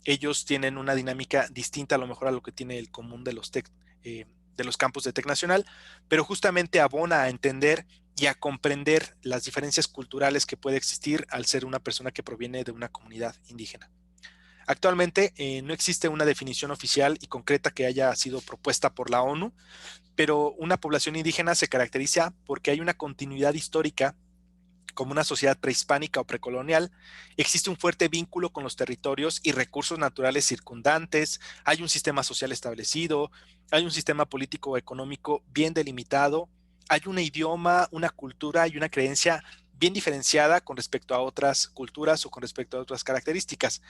Speaker 1: Ellos tienen una dinámica distinta a lo mejor a lo que tiene el común de los de los campus de TEC Nacional, pero justamente abona a entender y a comprender las diferencias culturales que puede existir al ser una persona que proviene de una comunidad indígena. Actualmente no existe una definición oficial y concreta que haya sido propuesta por la ONU, pero una población indígena se caracteriza porque hay una continuidad histórica como una sociedad prehispánica o precolonial. Existe un fuerte vínculo con los territorios y recursos naturales circundantes, hay un sistema social establecido, hay un sistema político o económico bien delimitado, hay un idioma, una cultura y una creencia bien diferenciada con respecto a otras culturas o con respecto a otras características.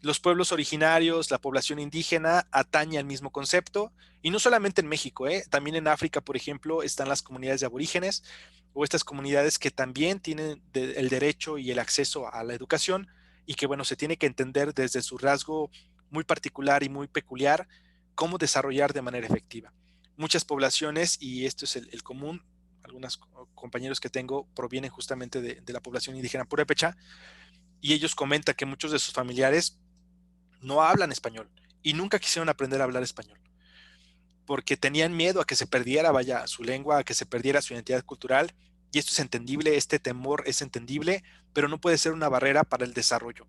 Speaker 1: Los pueblos originarios, la población indígena, atañe al mismo concepto, y no solamente en México, también en África, por ejemplo, están las comunidades de aborígenes o estas comunidades que también tienen el derecho y el acceso a la educación y que, bueno, se tiene que entender desde su rasgo muy particular y muy peculiar cómo desarrollar de manera efectiva. Muchas poblaciones, y esto es el común, algunos compañeros que tengo provienen justamente de la población indígena purépecha, y ellos comentan que muchos de sus familiares no hablan español y nunca quisieron aprender a hablar español porque tenían miedo a que se perdiera, vaya, su lengua, a que se perdiera su identidad cultural. Y esto es entendible, este temor es entendible, pero no puede ser una barrera para el desarrollo.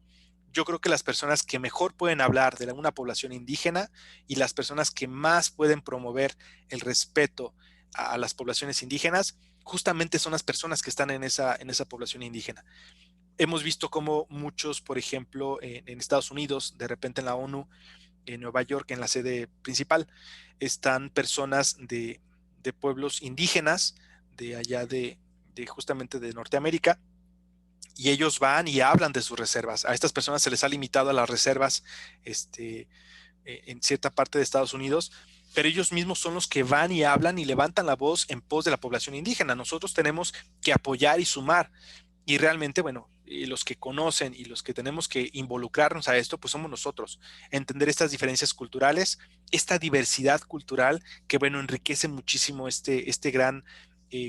Speaker 1: Yo creo que las personas que mejor pueden hablar de una población indígena y las personas que más pueden promover el respeto a las poblaciones indígenas, justamente son las personas que están en esa población indígena. Hemos visto cómo muchos, por ejemplo, en Estados Unidos, de repente en la ONU, en Nueva York, en la sede principal, están personas de pueblos indígenas de allá de justamente de Norteamérica, y ellos van y hablan de sus reservas. A estas personas se les ha limitado a las reservas en cierta parte de Estados Unidos, pero ellos mismos son los que van y hablan y levantan la voz en pos de la población indígena. Nosotros tenemos que apoyar y sumar. Y realmente, bueno, y los que conocen y los que tenemos que involucrarnos a esto, pues somos nosotros. Entender estas diferencias culturales, esta diversidad cultural que, bueno, enriquece muchísimo este gran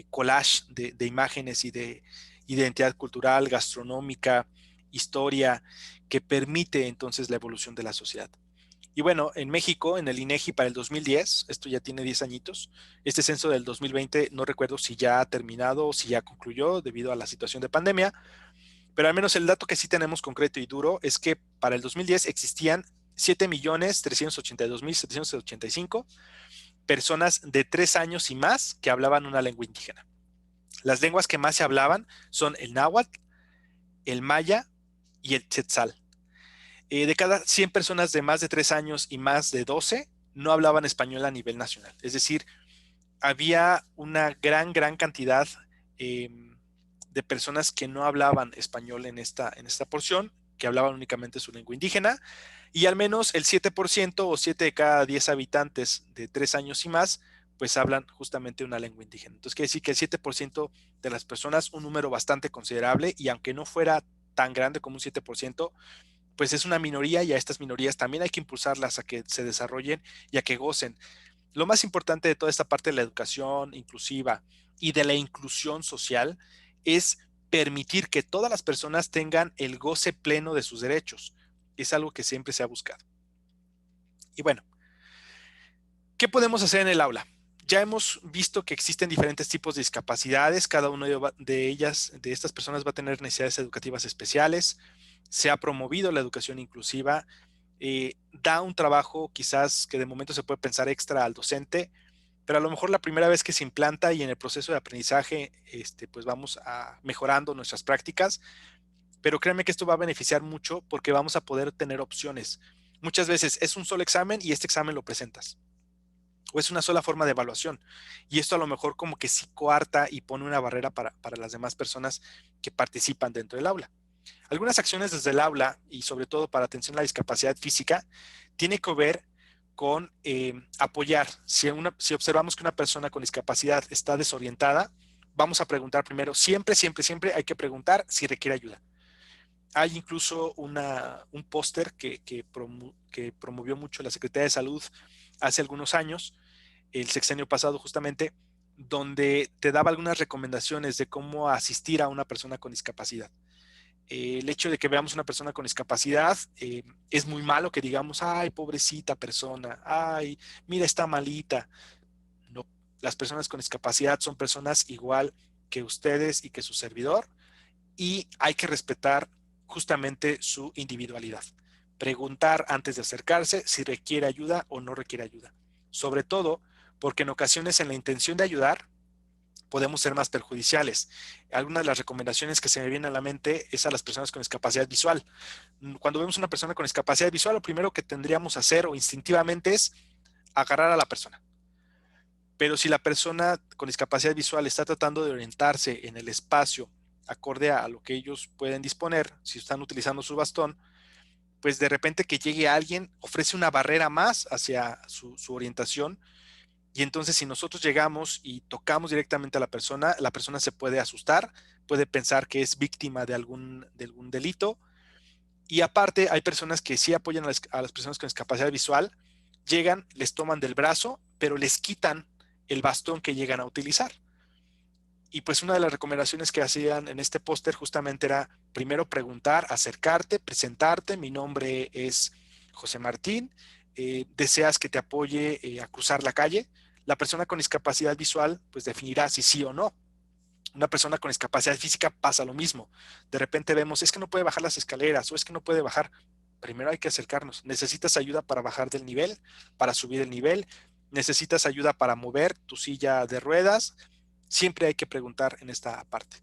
Speaker 1: collage de imágenes y de identidad cultural, gastronómica, historia, que permite entonces la evolución de la sociedad. Y bueno, en México, en el INEGI para el 2010, esto ya tiene 10 añitos, este censo del 2020 no recuerdo si ya ha terminado o si ya concluyó debido a la situación de pandemia, pero al menos el dato que sí tenemos concreto y duro es que para el 2010 existían 7.382.785 personas de 3 años y más que hablaban una lengua indígena. Las lenguas que más se hablaban son el náhuatl, el maya y el tzetzal. De cada 100 personas de más de 3 años y más de 12 no hablaban español a nivel nacional. Es decir, había una gran cantidad eh, de personas que no hablaban español en esta porción, que hablaban únicamente su lengua indígena, y al menos el 7% o 7 de cada 10 habitantes de 3 años y más, pues hablan justamente una lengua indígena. Entonces quiere decir que el 7% de las personas, un número bastante considerable, y aunque no fuera tan grande como un 7%, pues es una minoría, y a estas minorías también hay que impulsarlas a que se desarrollen y a que gocen. Lo más importante de toda esta parte de la educación inclusiva y de la inclusión social es permitir que todas las personas tengan el goce pleno de sus derechos. Es algo que siempre se ha buscado. Y bueno, ¿qué podemos hacer en el aula? Ya hemos visto que existen diferentes tipos de discapacidades, cada una de ellas, de estas personas, va a tener necesidades educativas especiales. Se ha promovido la educación inclusiva, da un trabajo quizás que de momento se puede pensar extra al docente, pero a lo mejor la primera vez que se implanta y en el proceso de aprendizaje, pues vamos mejorando nuestras prácticas, pero créanme que esto va a beneficiar mucho porque vamos a poder tener opciones. Muchas veces es un solo examen y este examen lo presentas, o es una sola forma de evaluación, y esto a lo mejor como que sí coarta y pone una barrera para las demás personas que participan dentro del aula. Algunas acciones desde el aula y sobre todo para atención a la discapacidad física tiene que ver con apoyar. Si observamos que una persona con discapacidad está desorientada, vamos a preguntar primero, siempre, siempre, siempre hay que preguntar si requiere ayuda. Hay incluso un póster que promovió mucho la Secretaría de Salud hace algunos años, el sexenio pasado justamente, donde te daba algunas recomendaciones de cómo asistir a una persona con discapacidad. El hecho de que veamos una persona con discapacidad es muy malo que digamos, ay, pobrecita persona, ay, mira, está malita. No, las personas con discapacidad son personas igual que ustedes y que su servidor, y hay que respetar justamente su individualidad. Preguntar antes de acercarse si requiere ayuda o no requiere ayuda. Sobre todo porque en ocasiones en la intención de ayudar podemos ser más perjudiciales. Algunas de las recomendaciones que se me vienen a la mente es a las personas con discapacidad visual. Cuando vemos una persona con discapacidad visual, lo primero que tendríamos que hacer o instintivamente es agarrar a la persona. Pero si la persona con discapacidad visual está tratando de orientarse en el espacio acorde a lo que ellos pueden disponer, si están utilizando su bastón, pues de repente que llegue alguien ofrece una barrera más hacia su orientación, y entonces si nosotros llegamos y tocamos directamente a la persona se puede asustar, puede pensar que es víctima de algún delito. Y aparte hay personas que sí apoyan a las personas con discapacidad visual, llegan, les toman del brazo, pero les quitan el bastón que llegan a utilizar. Y pues una de las recomendaciones que hacían en este póster justamente era primero preguntar, acercarte, presentarte. Mi nombre es José Martín. ¿Deseas que te apoye a cruzar la calle? La persona con discapacidad visual pues definirá si sí o no. Una persona con discapacidad física pasa lo mismo. De repente vemos, es que no puede bajar las escaleras o es que no puede bajar. Primero hay que acercarnos. ¿Necesitas ayuda para bajar del nivel, para subir el nivel? ¿Necesitas ayuda para mover tu silla de ruedas? Siempre hay que preguntar en esta parte.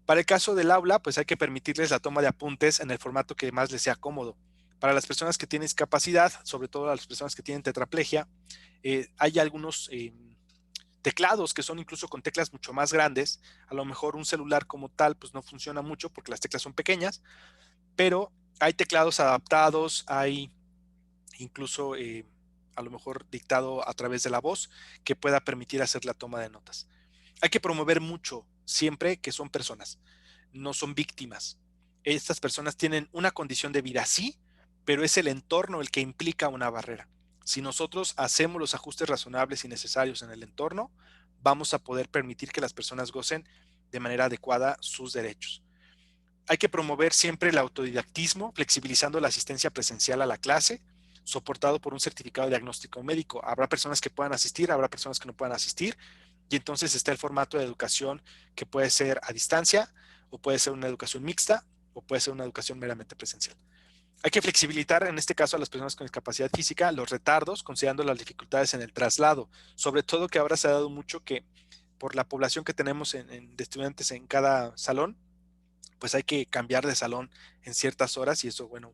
Speaker 1: Para el caso del aula, pues hay que permitirles la toma de apuntes en el formato que más les sea cómodo. Para las personas que tienen discapacidad, sobre todo las personas que tienen tetraplegia, hay algunos teclados que son incluso con teclas mucho más grandes. A lo mejor un celular como tal pues no funciona mucho porque las teclas son pequeñas, pero hay teclados adaptados, hay incluso a lo mejor dictado a través de la voz que pueda permitir hacer la toma de notas. Hay que promover mucho siempre que son personas, no son víctimas. Estas personas tienen una condición de vida, sí, pero es el entorno el que implica una barrera. Si nosotros hacemos los ajustes razonables y necesarios en el entorno, vamos a poder permitir que las personas gocen de manera adecuada sus derechos. Hay que promover siempre el autodidactismo, flexibilizando la asistencia presencial a la clase, soportado por un certificado de diagnóstico médico. Habrá personas que puedan asistir, habrá personas que no puedan asistir, y entonces está el formato de educación que puede ser a distancia, o puede ser una educación mixta, o puede ser una educación meramente presencial. Hay que flexibilitar, en este caso, a las personas con discapacidad física, los retardos, considerando las dificultades en el traslado. Sobre todo que ahora se ha dado mucho que por la población que tenemos de estudiantes en cada salón, pues hay que cambiar de salón en ciertas horas y eso, bueno,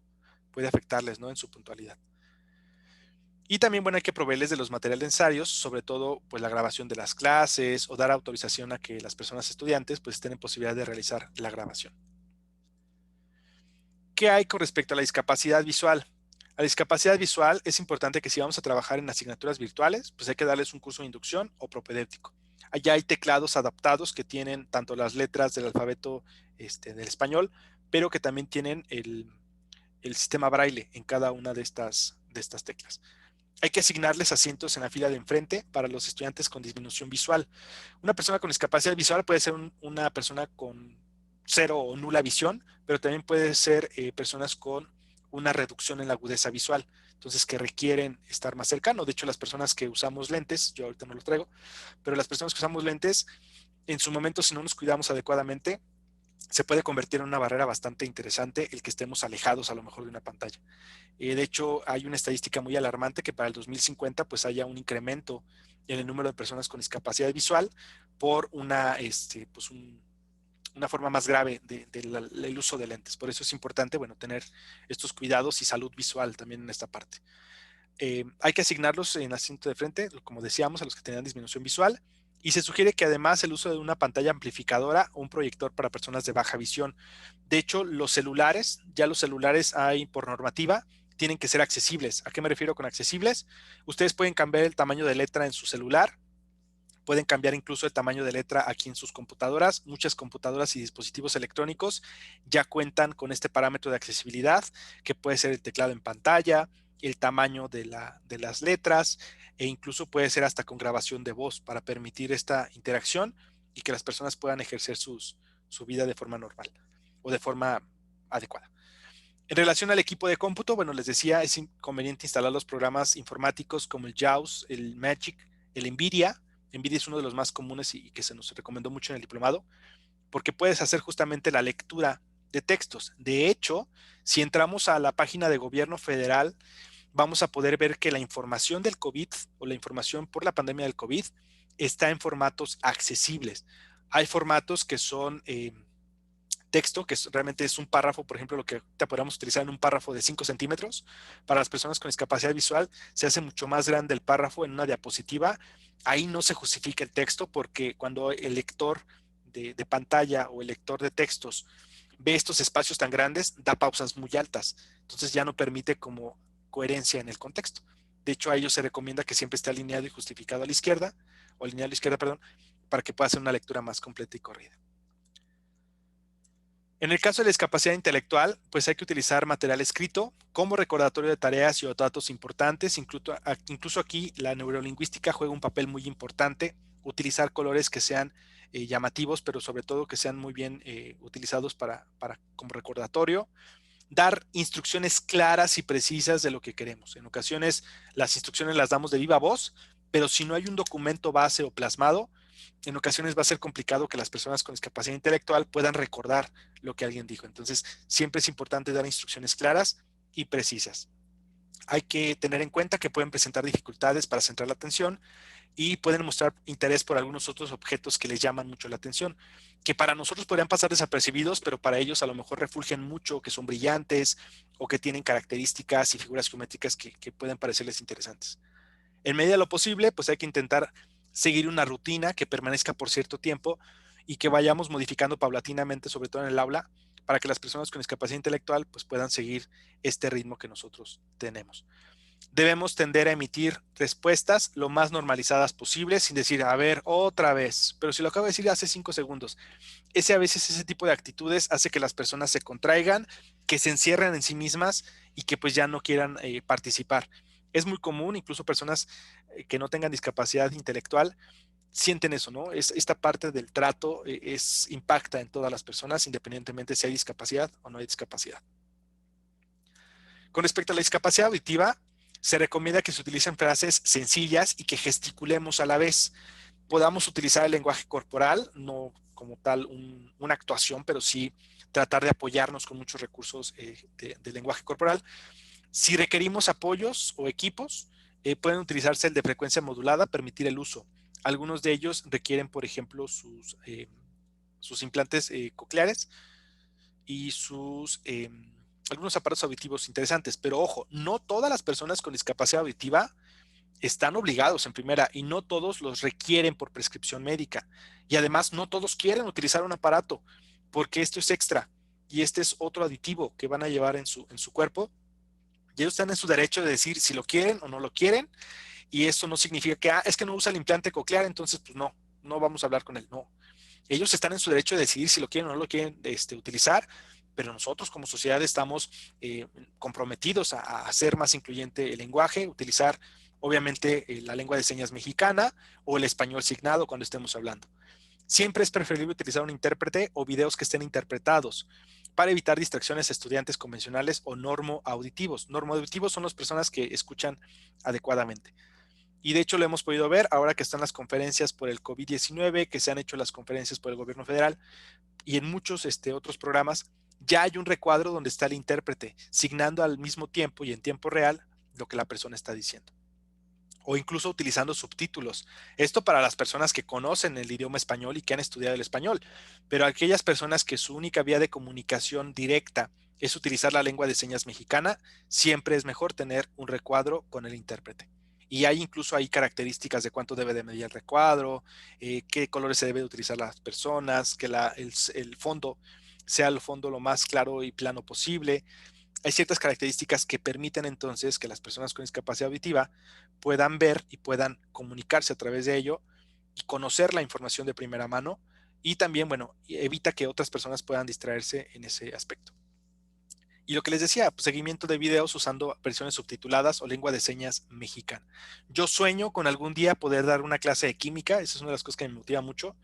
Speaker 1: puede afectarles, ¿no? En su puntualidad. Y también, bueno, hay que proveerles de los materiales necesarios, sobre todo, pues la grabación de las clases o dar autorización a que las personas estudiantes, pues estén en posibilidad de realizar la grabación. ¿Qué hay con respecto a la discapacidad visual? La discapacidad visual es importante que si vamos a trabajar en asignaturas virtuales, pues hay que darles un curso de inducción o propedéutico. Allá hay teclados adaptados que tienen tanto las letras del alfabeto del español, pero que también tienen el sistema braille en cada una de estas teclas. Hay que asignarles asientos en la fila de enfrente para los estudiantes con disminución visual. Una persona con discapacidad visual puede ser una persona con cero o nula visión, pero también puede ser personas con una reducción en la agudeza visual, entonces que requieren estar más cercano. De hecho, las personas que usamos lentes, yo ahorita no lo traigo, pero las personas que usamos lentes, en su momento, si no nos cuidamos adecuadamente, se puede convertir en una barrera bastante interesante el que estemos alejados a lo mejor de una pantalla. De hecho, hay una estadística muy alarmante que para el 2050 pues haya un incremento en el número de personas con discapacidad visual por una forma más grave del uso de lentes. Por eso es importante, bueno, tener estos cuidados y salud visual también en esta parte. Hay que asignarlos en asiento de frente, como decíamos, a los que tenían disminución visual. Y se sugiere que además el uso de una pantalla amplificadora o un proyector para personas de baja visión. De hecho, los celulares hay por normativa, tienen que ser accesibles. ¿A qué me refiero con accesibles? Ustedes pueden cambiar el tamaño de letra en su celular, pueden cambiar incluso el tamaño de letra aquí en sus computadoras. Muchas computadoras y dispositivos electrónicos ya cuentan con este parámetro de accesibilidad, que puede ser el teclado en pantalla, el tamaño de las letras, e incluso puede ser hasta con grabación de voz para permitir esta interacción y que las personas puedan ejercer su vida de forma normal o de forma adecuada. En relación al equipo de cómputo, bueno, les decía, es conveniente instalar los programas informáticos como el JAWS, el Magic, el NVIDIA. NVIDIA es uno de los más comunes y que se nos recomendó mucho en el diplomado, porque puedes hacer justamente la lectura de textos. De hecho, si entramos a la página de gobierno federal, vamos a poder ver que la información del COVID o la información por la pandemia del COVID está en formatos accesibles. Hay formatos que son texto, que realmente es un párrafo, por ejemplo, lo que te podríamos utilizar en un párrafo de 5 centímetros. Para las personas con discapacidad visual se hace mucho más grande el párrafo en una diapositiva. Ahí no se justifica el texto porque cuando el lector de pantalla o el lector de textos ve estos espacios tan grandes, da pausas muy altas. Entonces ya no permite como coherencia en el contexto. De hecho, a ellos se recomienda que siempre esté alineado y justificado a la izquierda, o alineado a la izquierda, perdón, para que pueda hacer una lectura más completa y corrida. En el caso de la discapacidad intelectual, pues hay que utilizar material escrito como recordatorio de tareas y o datos importantes. Incluso aquí la neurolingüística juega un papel muy importante. Utilizar colores que sean llamativos, pero sobre todo que sean muy bien utilizados como recordatorio. Dar instrucciones claras y precisas de lo que queremos. En ocasiones las instrucciones las damos de viva voz, pero si no hay un documento base o plasmado, en ocasiones va a ser complicado que las personas con discapacidad intelectual puedan recordar lo que alguien dijo. Entonces, siempre es importante dar instrucciones claras y precisas. Hay que tener en cuenta que pueden presentar dificultades para centrar la atención y pueden mostrar interés por algunos otros objetos que les llaman mucho la atención, que para nosotros podrían pasar desapercibidos, pero para ellos a lo mejor refulgen mucho, que son brillantes o que tienen características y figuras geométricas que pueden parecerles interesantes. En medida de lo posible, pues hay que intentar seguir una rutina que permanezca por cierto tiempo y que vayamos modificando paulatinamente, sobre todo en el aula, para que las personas con discapacidad intelectual pues puedan seguir este ritmo que nosotros tenemos. Debemos tender a emitir respuestas lo más normalizadas posible, sin decir, a ver, otra vez, pero si lo acabo de decir hace 5 segundos. A veces ese tipo de actitudes hace que las personas se contraigan, que se encierren en sí mismas y que pues ya no quieran participar. Es muy común, incluso personas que no tengan discapacidad intelectual sienten eso, ¿no? Esta parte del trato impacta en todas las personas, independientemente si hay discapacidad o no hay discapacidad. Con respecto a la discapacidad auditiva, se recomienda que se utilicen frases sencillas y que gesticulemos a la vez. Podamos utilizar el lenguaje corporal, no como tal una actuación, pero sí tratar de apoyarnos con muchos recursos de lenguaje corporal. Si requerimos apoyos o equipos, pueden utilizarse el de frecuencia modulada, permitir el uso. Algunos de ellos requieren, por ejemplo, sus implantes cocleares y algunos aparatos auditivos interesantes. Pero ojo, no todas las personas con discapacidad auditiva están obligados en primera y no todos los requieren por prescripción médica. Y además no todos quieren utilizar un aparato porque esto es extra y este es otro aditivo que van a llevar en su cuerpo. Y ellos están en su derecho de decir si lo quieren o no lo quieren. Y eso no significa que, es que no usa el implante coclear, entonces pues no vamos a hablar con él. No. Ellos están en su derecho de decidir si lo quieren o no lo quieren utilizar, pero nosotros como sociedad estamos comprometidos a hacer más incluyente el lenguaje, utilizar obviamente la lengua de señas mexicana o el español signado cuando estemos hablando. Siempre es preferible utilizar un intérprete o videos que estén interpretados para evitar distracciones a estudiantes convencionales o normoauditivos. Normoauditivos son las personas que escuchan adecuadamente. Y de hecho lo hemos podido ver ahora que están las conferencias por el COVID-19, que se han hecho las conferencias por el gobierno federal y en muchos otros programas, ya hay un recuadro donde está el intérprete signando al mismo tiempo y en tiempo real lo que la persona está diciendo. O incluso utilizando subtítulos. Esto para las personas que conocen el idioma español y que han estudiado el español. Pero aquellas personas que su única vía de comunicación directa es utilizar la lengua de señas mexicana, siempre es mejor tener un recuadro con el intérprete. Y hay incluso ahí características de cuánto debe de medir el recuadro, qué colores se debe de utilizar las personas, que el fondo sea el fondo lo más claro y plano posible. Hay ciertas características que permiten entonces que las personas con discapacidad auditiva puedan ver y puedan comunicarse a través de ello y conocer la información de primera mano, y también, bueno, evita que otras personas puedan distraerse en ese aspecto. Y lo que les decía, pues, seguimiento de videos usando versiones subtituladas o lengua de señas mexicana. Yo sueño con algún día poder dar una clase de química, esa es una de las cosas que me motiva mucho.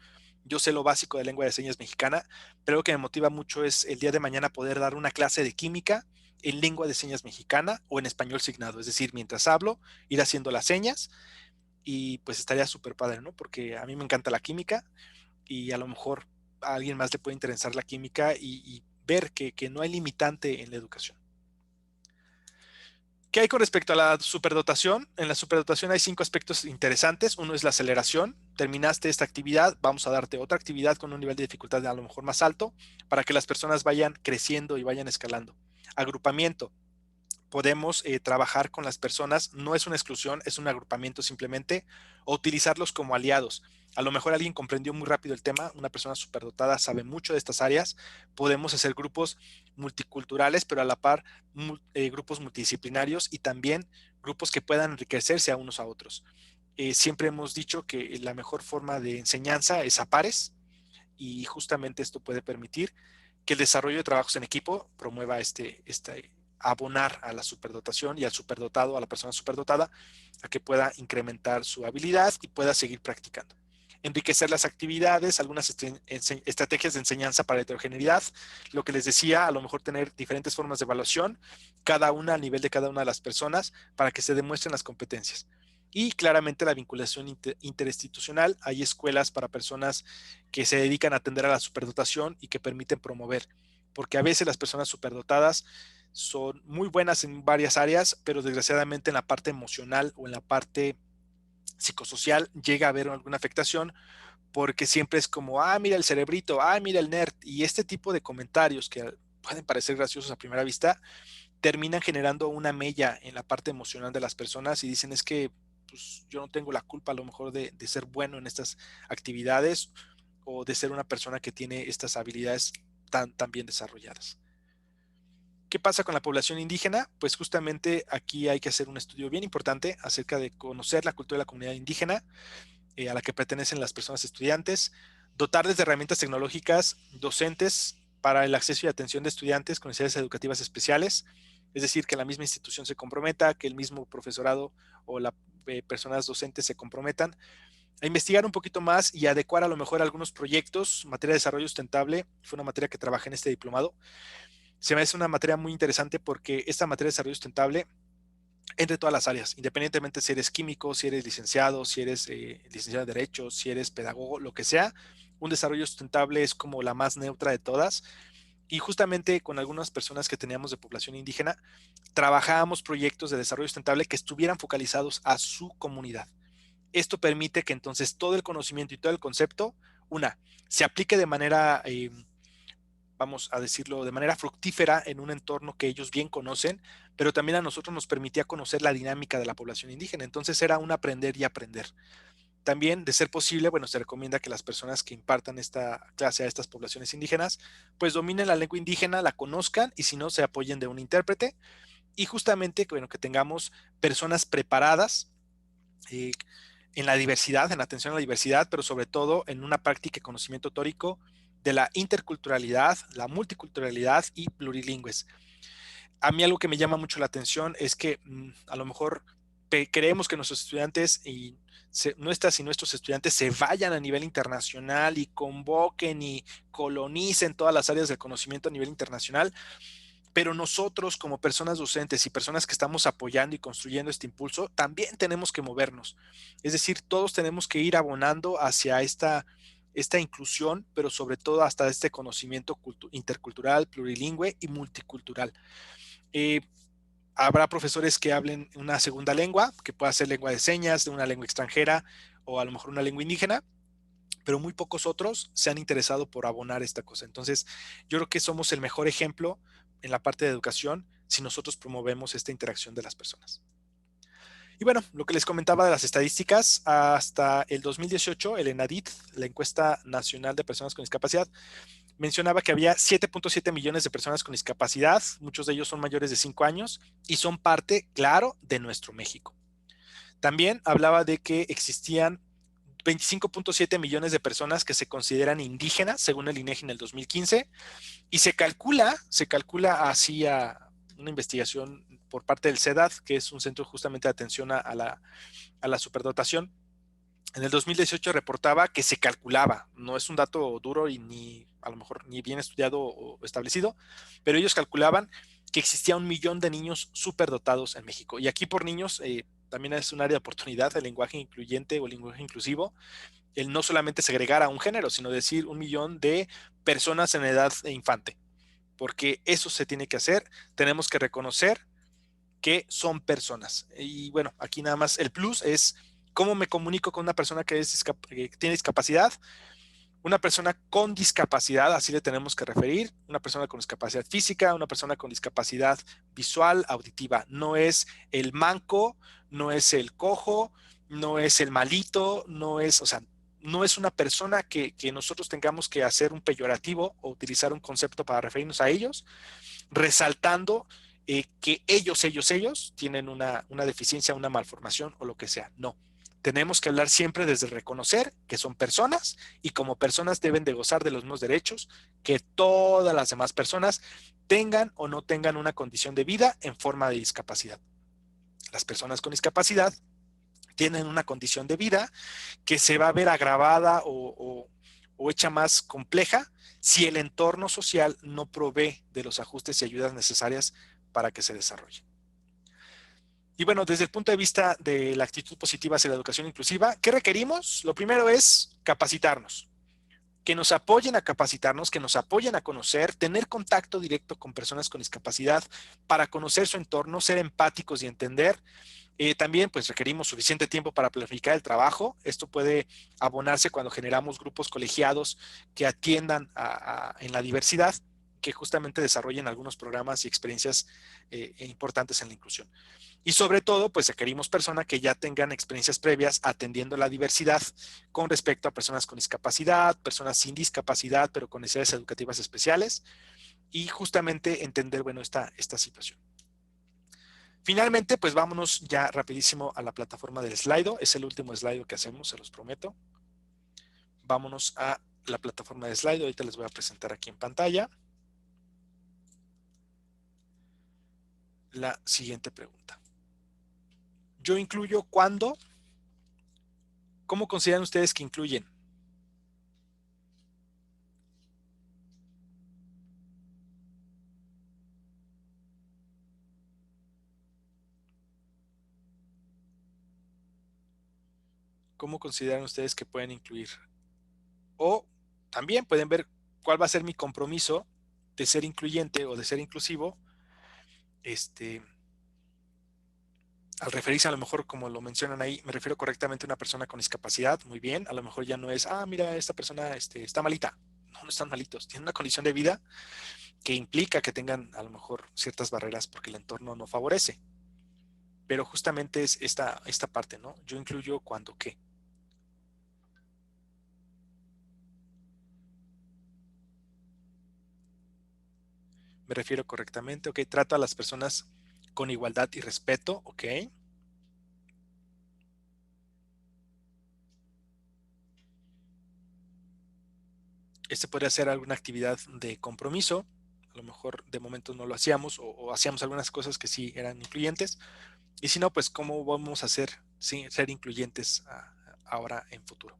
Speaker 1: Yo sé lo básico de lengua de señas mexicana, pero lo que me motiva mucho es el día de mañana poder dar una clase de química en lengua de señas mexicana o en español signado, es decir, mientras hablo, ir haciendo las señas y pues estaría súper padre, ¿no? Porque a mí me encanta la química y a lo mejor a alguien más le puede interesar la química y ver que no hay limitante en la educación. ¿Qué hay con respecto a la superdotación? En la superdotación hay 5 aspectos interesantes. Uno es la aceleración. Terminaste esta actividad, vamos a darte otra actividad con un nivel de dificultad a lo mejor más alto para que las personas vayan creciendo y vayan escalando. Agrupamiento. Podemos trabajar con las personas, no es una exclusión, es un agrupamiento simplemente, o utilizarlos como aliados. A lo mejor alguien comprendió muy rápido el tema, una persona superdotada sabe mucho de estas áreas, podemos hacer grupos multiculturales, pero a la par grupos multidisciplinarios y también grupos que puedan enriquecerse a unos a otros. Siempre hemos dicho que la mejor forma de enseñanza es a pares y justamente esto puede permitir que el desarrollo de trabajos en equipo promueva este abonar a la superdotación y al superdotado, a la persona superdotada, a que pueda incrementar su habilidad y pueda seguir practicando. Enriquecer las actividades, algunas estrategias de enseñanza para la heterogeneidad, lo que les decía, a lo mejor tener diferentes formas de evaluación, cada una a nivel de cada una de las personas, para que se demuestren las competencias. Y claramente la vinculación interinstitucional. Hay escuelas para personas que se dedican a atender a la superdotación y que permiten promover, porque a veces las personas superdotadas son muy buenas en varias áreas, pero desgraciadamente en la parte emocional o en la parte psicosocial llega a haber alguna afectación porque siempre es como, ah, mira el cerebrito, ah, mira el nerd, y este tipo de comentarios que pueden parecer graciosos a primera vista, terminan generando una mella en la parte emocional de las personas y dicen es que pues, yo no tengo la culpa a lo mejor de ser bueno en estas actividades o de ser una persona que tiene estas habilidades tan bien desarrolladas. ¿Qué pasa con la población indígena? Pues justamente aquí hay que hacer un estudio bien importante acerca de conocer la cultura de la comunidad indígena a la que pertenecen las personas estudiantes, dotarles de herramientas tecnológicas docentes para el acceso y atención de estudiantes con necesidades educativas especiales, es decir, que la misma institución se comprometa, que el mismo profesorado o las personas docentes se comprometan a investigar un poquito más y adecuar a lo mejor algunos proyectos, materia de desarrollo sustentable, fue una materia que trabajé en este diplomado, se me hace una materia muy interesante porque esta materia de desarrollo sustentable entre todas las áreas, independientemente si eres químico, si eres licenciado, si eres licenciado de Derecho, si eres pedagogo, lo que sea, un desarrollo sustentable es como la más neutra de todas. Y justamente con algunas personas que teníamos de población indígena, trabajábamos proyectos de desarrollo sustentable que estuvieran focalizados a su comunidad. Esto permite que entonces todo el conocimiento y todo el concepto, una, se aplique de manera vamos a decirlo, de manera fructífera en un entorno que ellos bien conocen, pero también a nosotros nos permitía conocer la dinámica de la población indígena. Entonces era un aprender y aprender. También, de ser posible, bueno, se recomienda que las personas que impartan esta clase a estas poblaciones indígenas, pues dominen la lengua indígena, la conozcan y si no, se apoyen de un intérprete. Y justamente, bueno, que tengamos personas preparadas eh, en la diversidad, en la atención a la diversidad, pero sobre todo en una práctica y conocimiento teórico de la interculturalidad, la multiculturalidad y plurilingües. A mí algo que me llama mucho la atención es que a lo mejor creemos que nuestros estudiantes y nuestras y nuestros estudiantes se vayan a nivel internacional y convoquen y colonicen todas las áreas del conocimiento a nivel internacional, pero nosotros como personas docentes y personas que estamos apoyando y construyendo este impulso, también tenemos que movernos. Es decir, todos tenemos que ir abonando hacia esta inclusión, pero sobre todo hasta este conocimiento intercultural, plurilingüe y multicultural. Eh, Habrá profesores que hablen una segunda lengua, que pueda ser lengua de señas, de una lengua extranjera o a lo mejor una lengua indígena, pero muy pocos otros se han interesado por abonar esta cosa. Entonces, yo creo que somos el mejor ejemplo en la parte de educación si nosotros promovemos esta interacción de las personas. Y bueno, lo que les comentaba de las estadísticas, hasta el 2018, el ENADIT, la encuesta nacional de personas con discapacidad, mencionaba que había 7.7 millones de personas con discapacidad, muchos de ellos son mayores de 5 años y son parte, claro, de nuestro México. También hablaba de que existían 25.7 millones de personas que se consideran indígenas, según el INEGI en el 2015, y se calcula así a una investigación por parte del CEDAD, que es un centro justamente de atención a la superdotación. En el 2018 reportaba que se calculaba, no es un dato duro y ni a lo mejor ni bien estudiado o establecido, pero ellos calculaban que existía 1 millón de niños superdotados en México. Y aquí por niños también es un área de oportunidad, el lenguaje incluyente o el lenguaje inclusivo, el no solamente segregar a un género, sino decir 1 millón de personas en edad infante, porque eso se tiene que hacer, tenemos que reconocer que son personas. Y bueno, aquí nada más el plus es cómo me comunico con una persona que tiene discapacidad. Una persona con discapacidad, así le tenemos que referir, una persona con discapacidad física, una persona con discapacidad visual, auditiva. No es el manco, no es el cojo, no es el malito, no es, o sea, no es una persona que nosotros tengamos que hacer un peyorativo o utilizar un concepto para referirnos a ellos, resaltando que ellos tienen una deficiencia, una malformación o lo que sea. No. Tenemos que hablar siempre desde reconocer que son personas y como personas deben de gozar de los mismos derechos que todas las demás personas, tengan o no tengan una condición de vida en forma de discapacidad. Las personas con discapacidad tienen una condición de vida que se va a ver agravada o hecha más compleja si el entorno social no provee de los ajustes y ayudas necesarias para que se desarrolle. Y bueno, desde el punto de vista de la actitud positiva hacia la educación inclusiva, ¿qué requerimos? Lo primero es capacitarnos, que nos apoyen a capacitarnos, que nos apoyen a conocer, tener contacto directo con personas con discapacidad para conocer su entorno, ser empáticos y entender. También pues requerimos suficiente tiempo para planificar el trabajo. Esto puede abonarse cuando generamos grupos colegiados que atiendan en la diversidad, que justamente desarrollen algunos programas y experiencias importantes en la inclusión. Y sobre todo, pues requerimos personas que ya tengan experiencias previas atendiendo la diversidad con respecto a personas con discapacidad, personas sin discapacidad, pero con necesidades educativas especiales, y justamente entender, bueno, esta situación. Finalmente, pues vámonos ya rapidísimo a la plataforma del Slido. Es el último Slido que hacemos, se los prometo. Vámonos a la plataforma de Slido. Ahorita les voy a presentar aquí en pantalla la siguiente pregunta. Yo incluyo cuando. ¿Cómo consideran ustedes que incluyen? ¿Cómo consideran ustedes que pueden incluir? O también pueden ver cuál va a ser mi compromiso de ser incluyente o de ser inclusivo, al referirse a lo mejor, como lo mencionan ahí, me refiero correctamente a una persona con discapacidad, muy bien, a lo mejor ya no es, mira, esta persona está malita. No, no están malitos, tienen una condición de vida que implica que tengan a lo mejor ciertas barreras porque el entorno no favorece. Pero justamente es esta parte, ¿no? Yo incluyo cuando qué. Me refiero correctamente, ok, trato a las personas con igualdad y respeto, ok. Podría ser alguna actividad de compromiso, a lo mejor de momento no lo hacíamos o hacíamos algunas cosas que sí eran incluyentes, y si no, pues cómo vamos a hacer ser incluyentes ahora en futuro.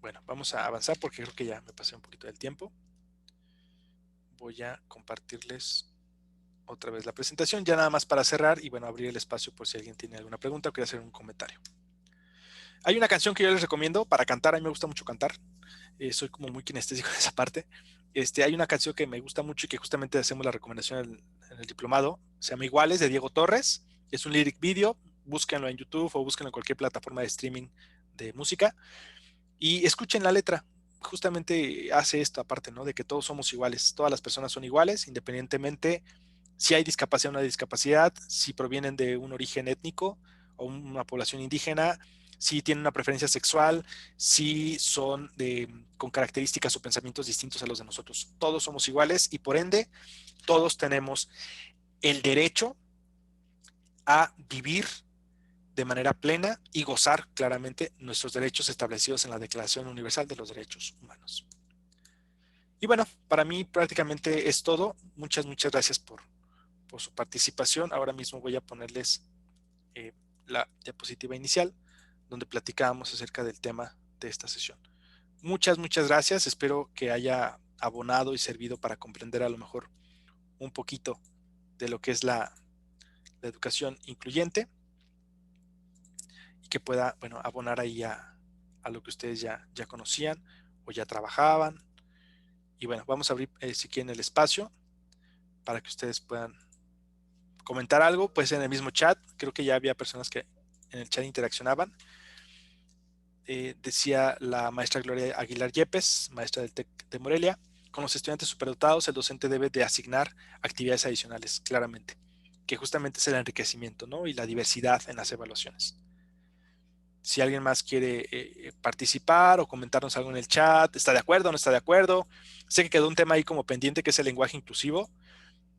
Speaker 1: Bueno, vamos a avanzar porque creo que ya me pasé un poquito del tiempo. Voy a compartirles otra vez la presentación, ya nada más para cerrar y bueno, abrir el espacio por si alguien tiene alguna pregunta o quiere hacer un comentario. Hay una canción que yo les recomiendo para cantar, a mí me gusta mucho cantar, soy como muy kinestésico en esa parte. Hay una canción que me gusta mucho y que justamente hacemos la recomendación en el diplomado, se llama Iguales, de Diego Torres, es un lyric video, búsquenlo en YouTube o búsquenlo en cualquier plataforma de streaming de música y escuchen la letra. Justamente hace esto aparte, ¿no? De que todos somos iguales, todas las personas son iguales, independientemente si hay discapacidad o no hay discapacidad, si provienen de un origen étnico o una población indígena, si tienen una preferencia sexual, si son con características o pensamientos distintos a los de nosotros. Todos somos iguales y por ende todos tenemos el derecho a vivir de manera plena y gozar claramente nuestros derechos establecidos en la Declaración Universal de los Derechos Humanos. Y bueno, para mí prácticamente es todo. Muchas gracias por su participación. Ahora mismo voy a ponerles la diapositiva inicial donde platicábamos acerca del tema de esta sesión. Muchas gracias. Espero que haya abonado y servido para comprender a lo mejor un poquito de lo que es la educación incluyente y que pueda, bueno, abonar ahí a lo que ustedes ya conocían o ya trabajaban. Y bueno, vamos a abrir, si quieren, el espacio para que ustedes puedan comentar algo, pues en el mismo chat. Creo que ya había personas que en el chat interaccionaban. Decía la maestra Gloria Aguilar Yepes, maestra del TEC de Morelia: con los estudiantes superdotados, el docente debe de asignar actividades adicionales, claramente, que justamente es el enriquecimiento, ¿no? Y la diversidad en las evaluaciones. Si alguien más quiere participar o comentarnos algo en el chat, ¿está de acuerdo o no está de acuerdo? Sé que quedó un tema ahí como pendiente, que es el lenguaje inclusivo.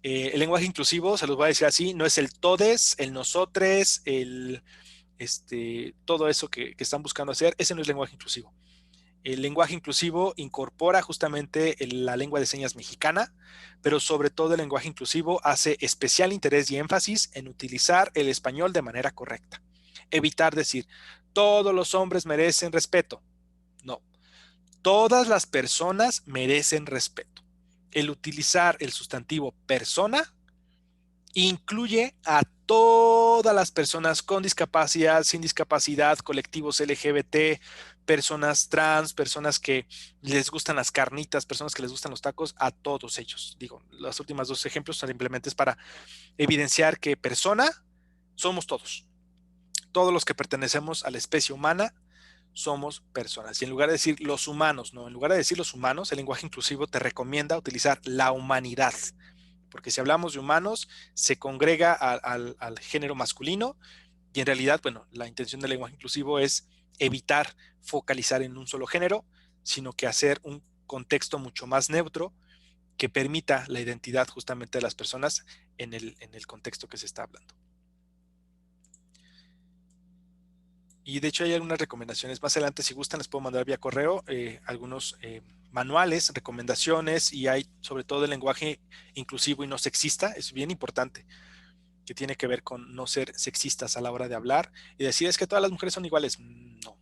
Speaker 1: El lenguaje inclusivo, se los voy a decir así, no es el todes, el nosotres, todo eso que están buscando hacer. Ese no es lenguaje inclusivo. El lenguaje inclusivo incorpora justamente la lengua de señas mexicana, pero sobre todo el lenguaje inclusivo hace especial interés y énfasis en utilizar el español de manera correcta. Evitar decir, todos los hombres merecen respeto. No, todas las personas merecen respeto. El utilizar el sustantivo persona incluye a todas las personas con discapacidad, sin discapacidad, colectivos LGBT, personas trans, personas que les gustan las carnitas, personas que les gustan los tacos, a todos ellos. Digo, los últimos dos ejemplos simplemente es para evidenciar que persona somos todos. Todos los que pertenecemos a la especie humana somos personas. Y en lugar de decir los humanos, no, en lugar de decir los humanos, el lenguaje inclusivo te recomienda utilizar la humanidad. Porque si hablamos de humanos, se congrega al género masculino y en realidad, bueno, la intención del lenguaje inclusivo es evitar focalizar en un solo género, sino que hacer un contexto mucho más neutro que permita la identidad justamente de las personas en el contexto que se está hablando. Y de hecho hay algunas recomendaciones. Más adelante, si gustan, les puedo mandar vía correo algunos manuales, recomendaciones, y hay sobre todo el lenguaje inclusivo y no sexista. Es bien importante, que tiene que ver con no ser sexistas a la hora de hablar y decir es que todas las mujeres son iguales. No,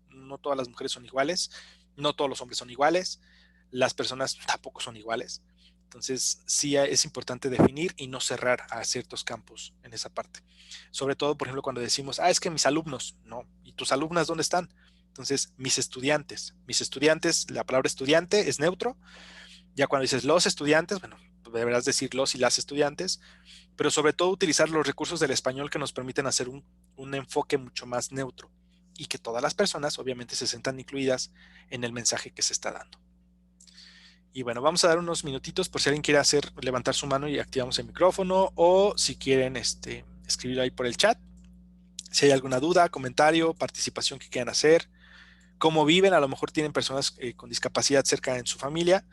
Speaker 1: no todas las mujeres son iguales, no todos los hombres son iguales, las personas tampoco son iguales. Entonces, sí es importante definir y no cerrar a ciertos campos en esa parte. Sobre todo, por ejemplo, cuando decimos, es que mis alumnos, no, ¿y tus alumnas dónde están? Entonces, mis estudiantes, la palabra estudiante es neutro. Ya cuando dices los estudiantes, bueno, deberás decir los y las estudiantes, pero sobre todo utilizar los recursos del español que nos permiten hacer un enfoque mucho más neutro y que todas las personas obviamente se sientan incluidas en el mensaje que se está dando. Y bueno, vamos a dar unos minutitos por si alguien quiere levantar su mano y activamos el micrófono, o si quieren escribir ahí por el chat. Si hay alguna duda, comentario, participación que quieran hacer, cómo viven, a lo mejor tienen personas con discapacidad cerca en su familia,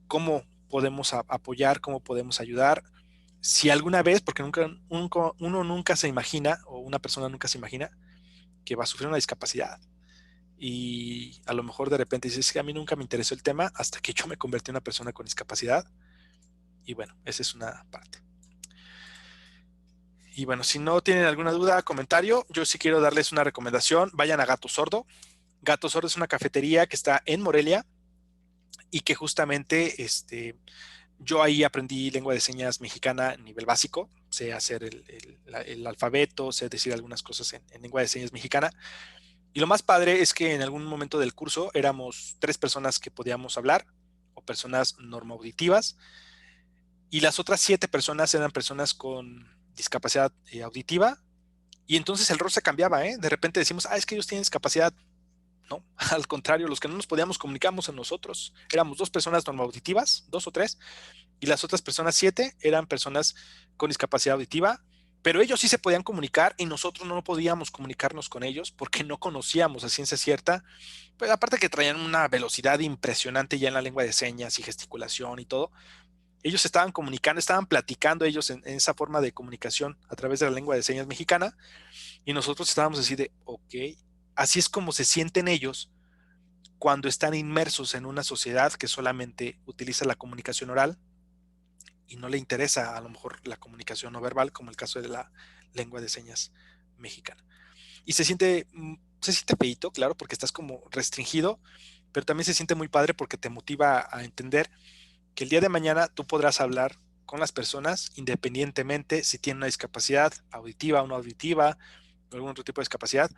Speaker 1: cómo podemos apoyar, cómo podemos ayudar. Si alguna vez, porque uno nunca se imagina, o una persona nunca se imagina, que va a sufrir una discapacidad. Y a lo mejor de repente dices que a mí nunca me interesó el tema hasta que yo me convertí en una persona con discapacidad. Y bueno, esa es una parte. Y bueno, si no tienen alguna duda, comentario, yo sí quiero darles una recomendación. Vayan a Gato Sordo. Gato Sordo es una cafetería que está en Morelia y que justamente yo ahí aprendí lengua de señas mexicana a nivel básico. Sé hacer el alfabeto, sé decir algunas cosas en lengua de señas mexicana. Y lo más padre es que en algún momento del curso éramos 3 personas que podíamos hablar, o personas normoauditivas, y las otras 7 personas eran personas con discapacidad auditiva. Y entonces el rol se cambiaba, ¿eh? De repente decimos, es que ellos tienen discapacidad. No, al contrario, los que no nos podíamos comunicamos a nosotros. Éramos 2 personas normoauditivas, 2 o 3, y las otras personas 7 eran personas con discapacidad auditiva, pero ellos sí se podían comunicar y nosotros no podíamos comunicarnos con ellos porque no conocíamos a ciencia cierta. Pero aparte que traían una velocidad impresionante ya en la lengua de señas y gesticulación y todo, ellos estaban comunicando, estaban platicando ellos en esa forma de comunicación a través de la lengua de señas mexicana, y nosotros estábamos así de, ok, así es como se sienten ellos cuando están inmersos en una sociedad que solamente utiliza la comunicación oral y no le interesa a lo mejor la comunicación no verbal, como el caso de la lengua de señas mexicana. Y se siente feíto, claro, porque estás como restringido, pero también se siente muy padre porque te motiva a entender que el día de mañana tú podrás hablar con las personas independientemente si tienen una discapacidad auditiva o no auditiva o algún otro tipo de discapacidad,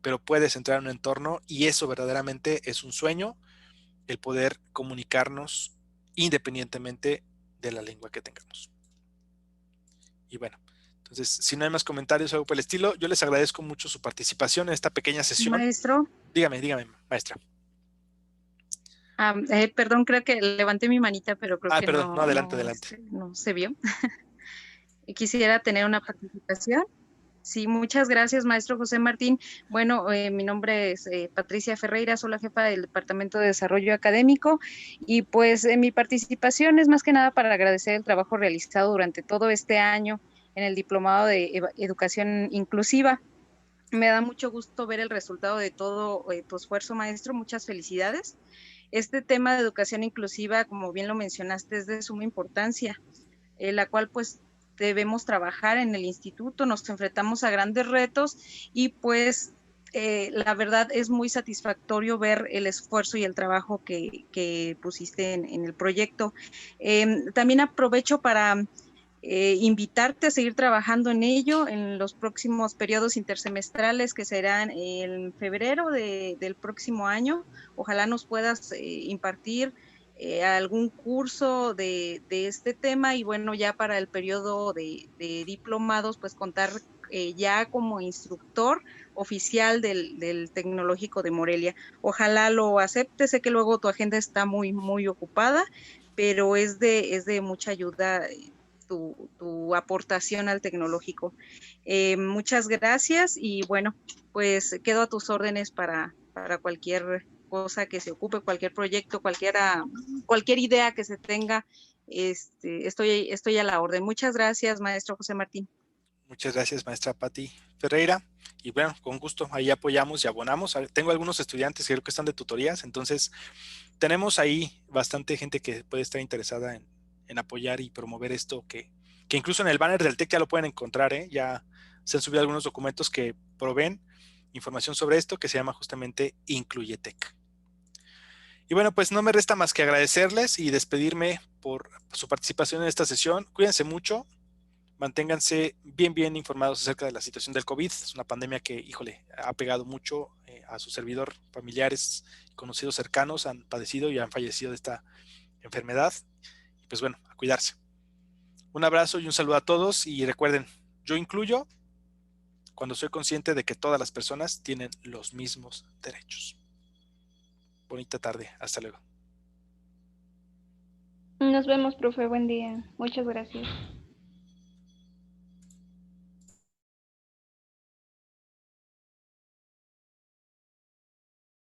Speaker 1: pero puedes entrar en un entorno y eso verdaderamente es un sueño, el poder comunicarnos independientemente de la lengua que tengamos. Y bueno, entonces, si no hay más comentarios o algo por el estilo, yo les agradezco mucho su participación en esta pequeña sesión.
Speaker 2: Maestro.
Speaker 1: Dígame, maestra.
Speaker 2: Perdón, creo que levanté mi manita, pero creo que
Speaker 1: Perdón, no,
Speaker 2: no,
Speaker 1: adelante, adelante.
Speaker 2: no se vio. Quisiera tener una participación. Sí, muchas gracias, maestro José Martín. Bueno, mi nombre es Patricia Ferreira, soy la jefa del Departamento de Desarrollo Académico y pues mi participación es más que nada para agradecer el trabajo realizado durante todo este año en el Diplomado de Educación Inclusiva. Me da mucho gusto ver el resultado de todo tu esfuerzo, maestro. Muchas felicidades. Este tema de educación inclusiva, como bien lo mencionaste, es de suma importancia, la cual pues debemos trabajar en el instituto, nos enfrentamos a grandes retos y pues la verdad es muy satisfactorio ver el esfuerzo y el trabajo que pusiste en el proyecto. También aprovecho para invitarte a seguir trabajando en ello en los próximos periodos intersemestrales que serán en febrero del próximo año. Ojalá nos puedas impartir algún curso de este tema y bueno, ya para el periodo de diplomados, pues contar ya como instructor oficial del Tecnológico de Morelia. Ojalá lo aceptes, sé que luego tu agenda está muy, muy ocupada, pero es de mucha ayuda tu aportación al tecnológico. Muchas gracias y bueno, pues quedo a tus órdenes para cualquier cosa que se ocupe, cualquier proyecto, cualquier idea que se tenga. Estoy a la orden. Muchas gracias, maestro José Martín.
Speaker 1: Muchas gracias, maestra Patti Ferreira. Y bueno, con gusto, ahí apoyamos y abonamos. Tengo algunos estudiantes que creo que están de tutorías, entonces tenemos ahí bastante gente que puede estar interesada en apoyar y promover esto, que incluso en el banner del TEC ya lo pueden encontrar, ¿eh? Ya se han subido algunos documentos que proveen información sobre esto, que se llama justamente Incluyetec. Y bueno, pues no me resta más que agradecerles y despedirme por su participación en esta sesión. Cuídense mucho, manténganse bien informados acerca de la situación del COVID. Es una pandemia que, híjole, ha pegado mucho a su servidor. Familiares, conocidos cercanos han padecido y han fallecido de esta enfermedad. Y pues bueno, a cuidarse. Un abrazo y un saludo a todos y recuerden, yo incluyo cuando soy consciente de que todas las personas tienen los mismos derechos. Bonita tarde, hasta luego.
Speaker 3: Nos vemos, profe, buen día. Muchas gracias.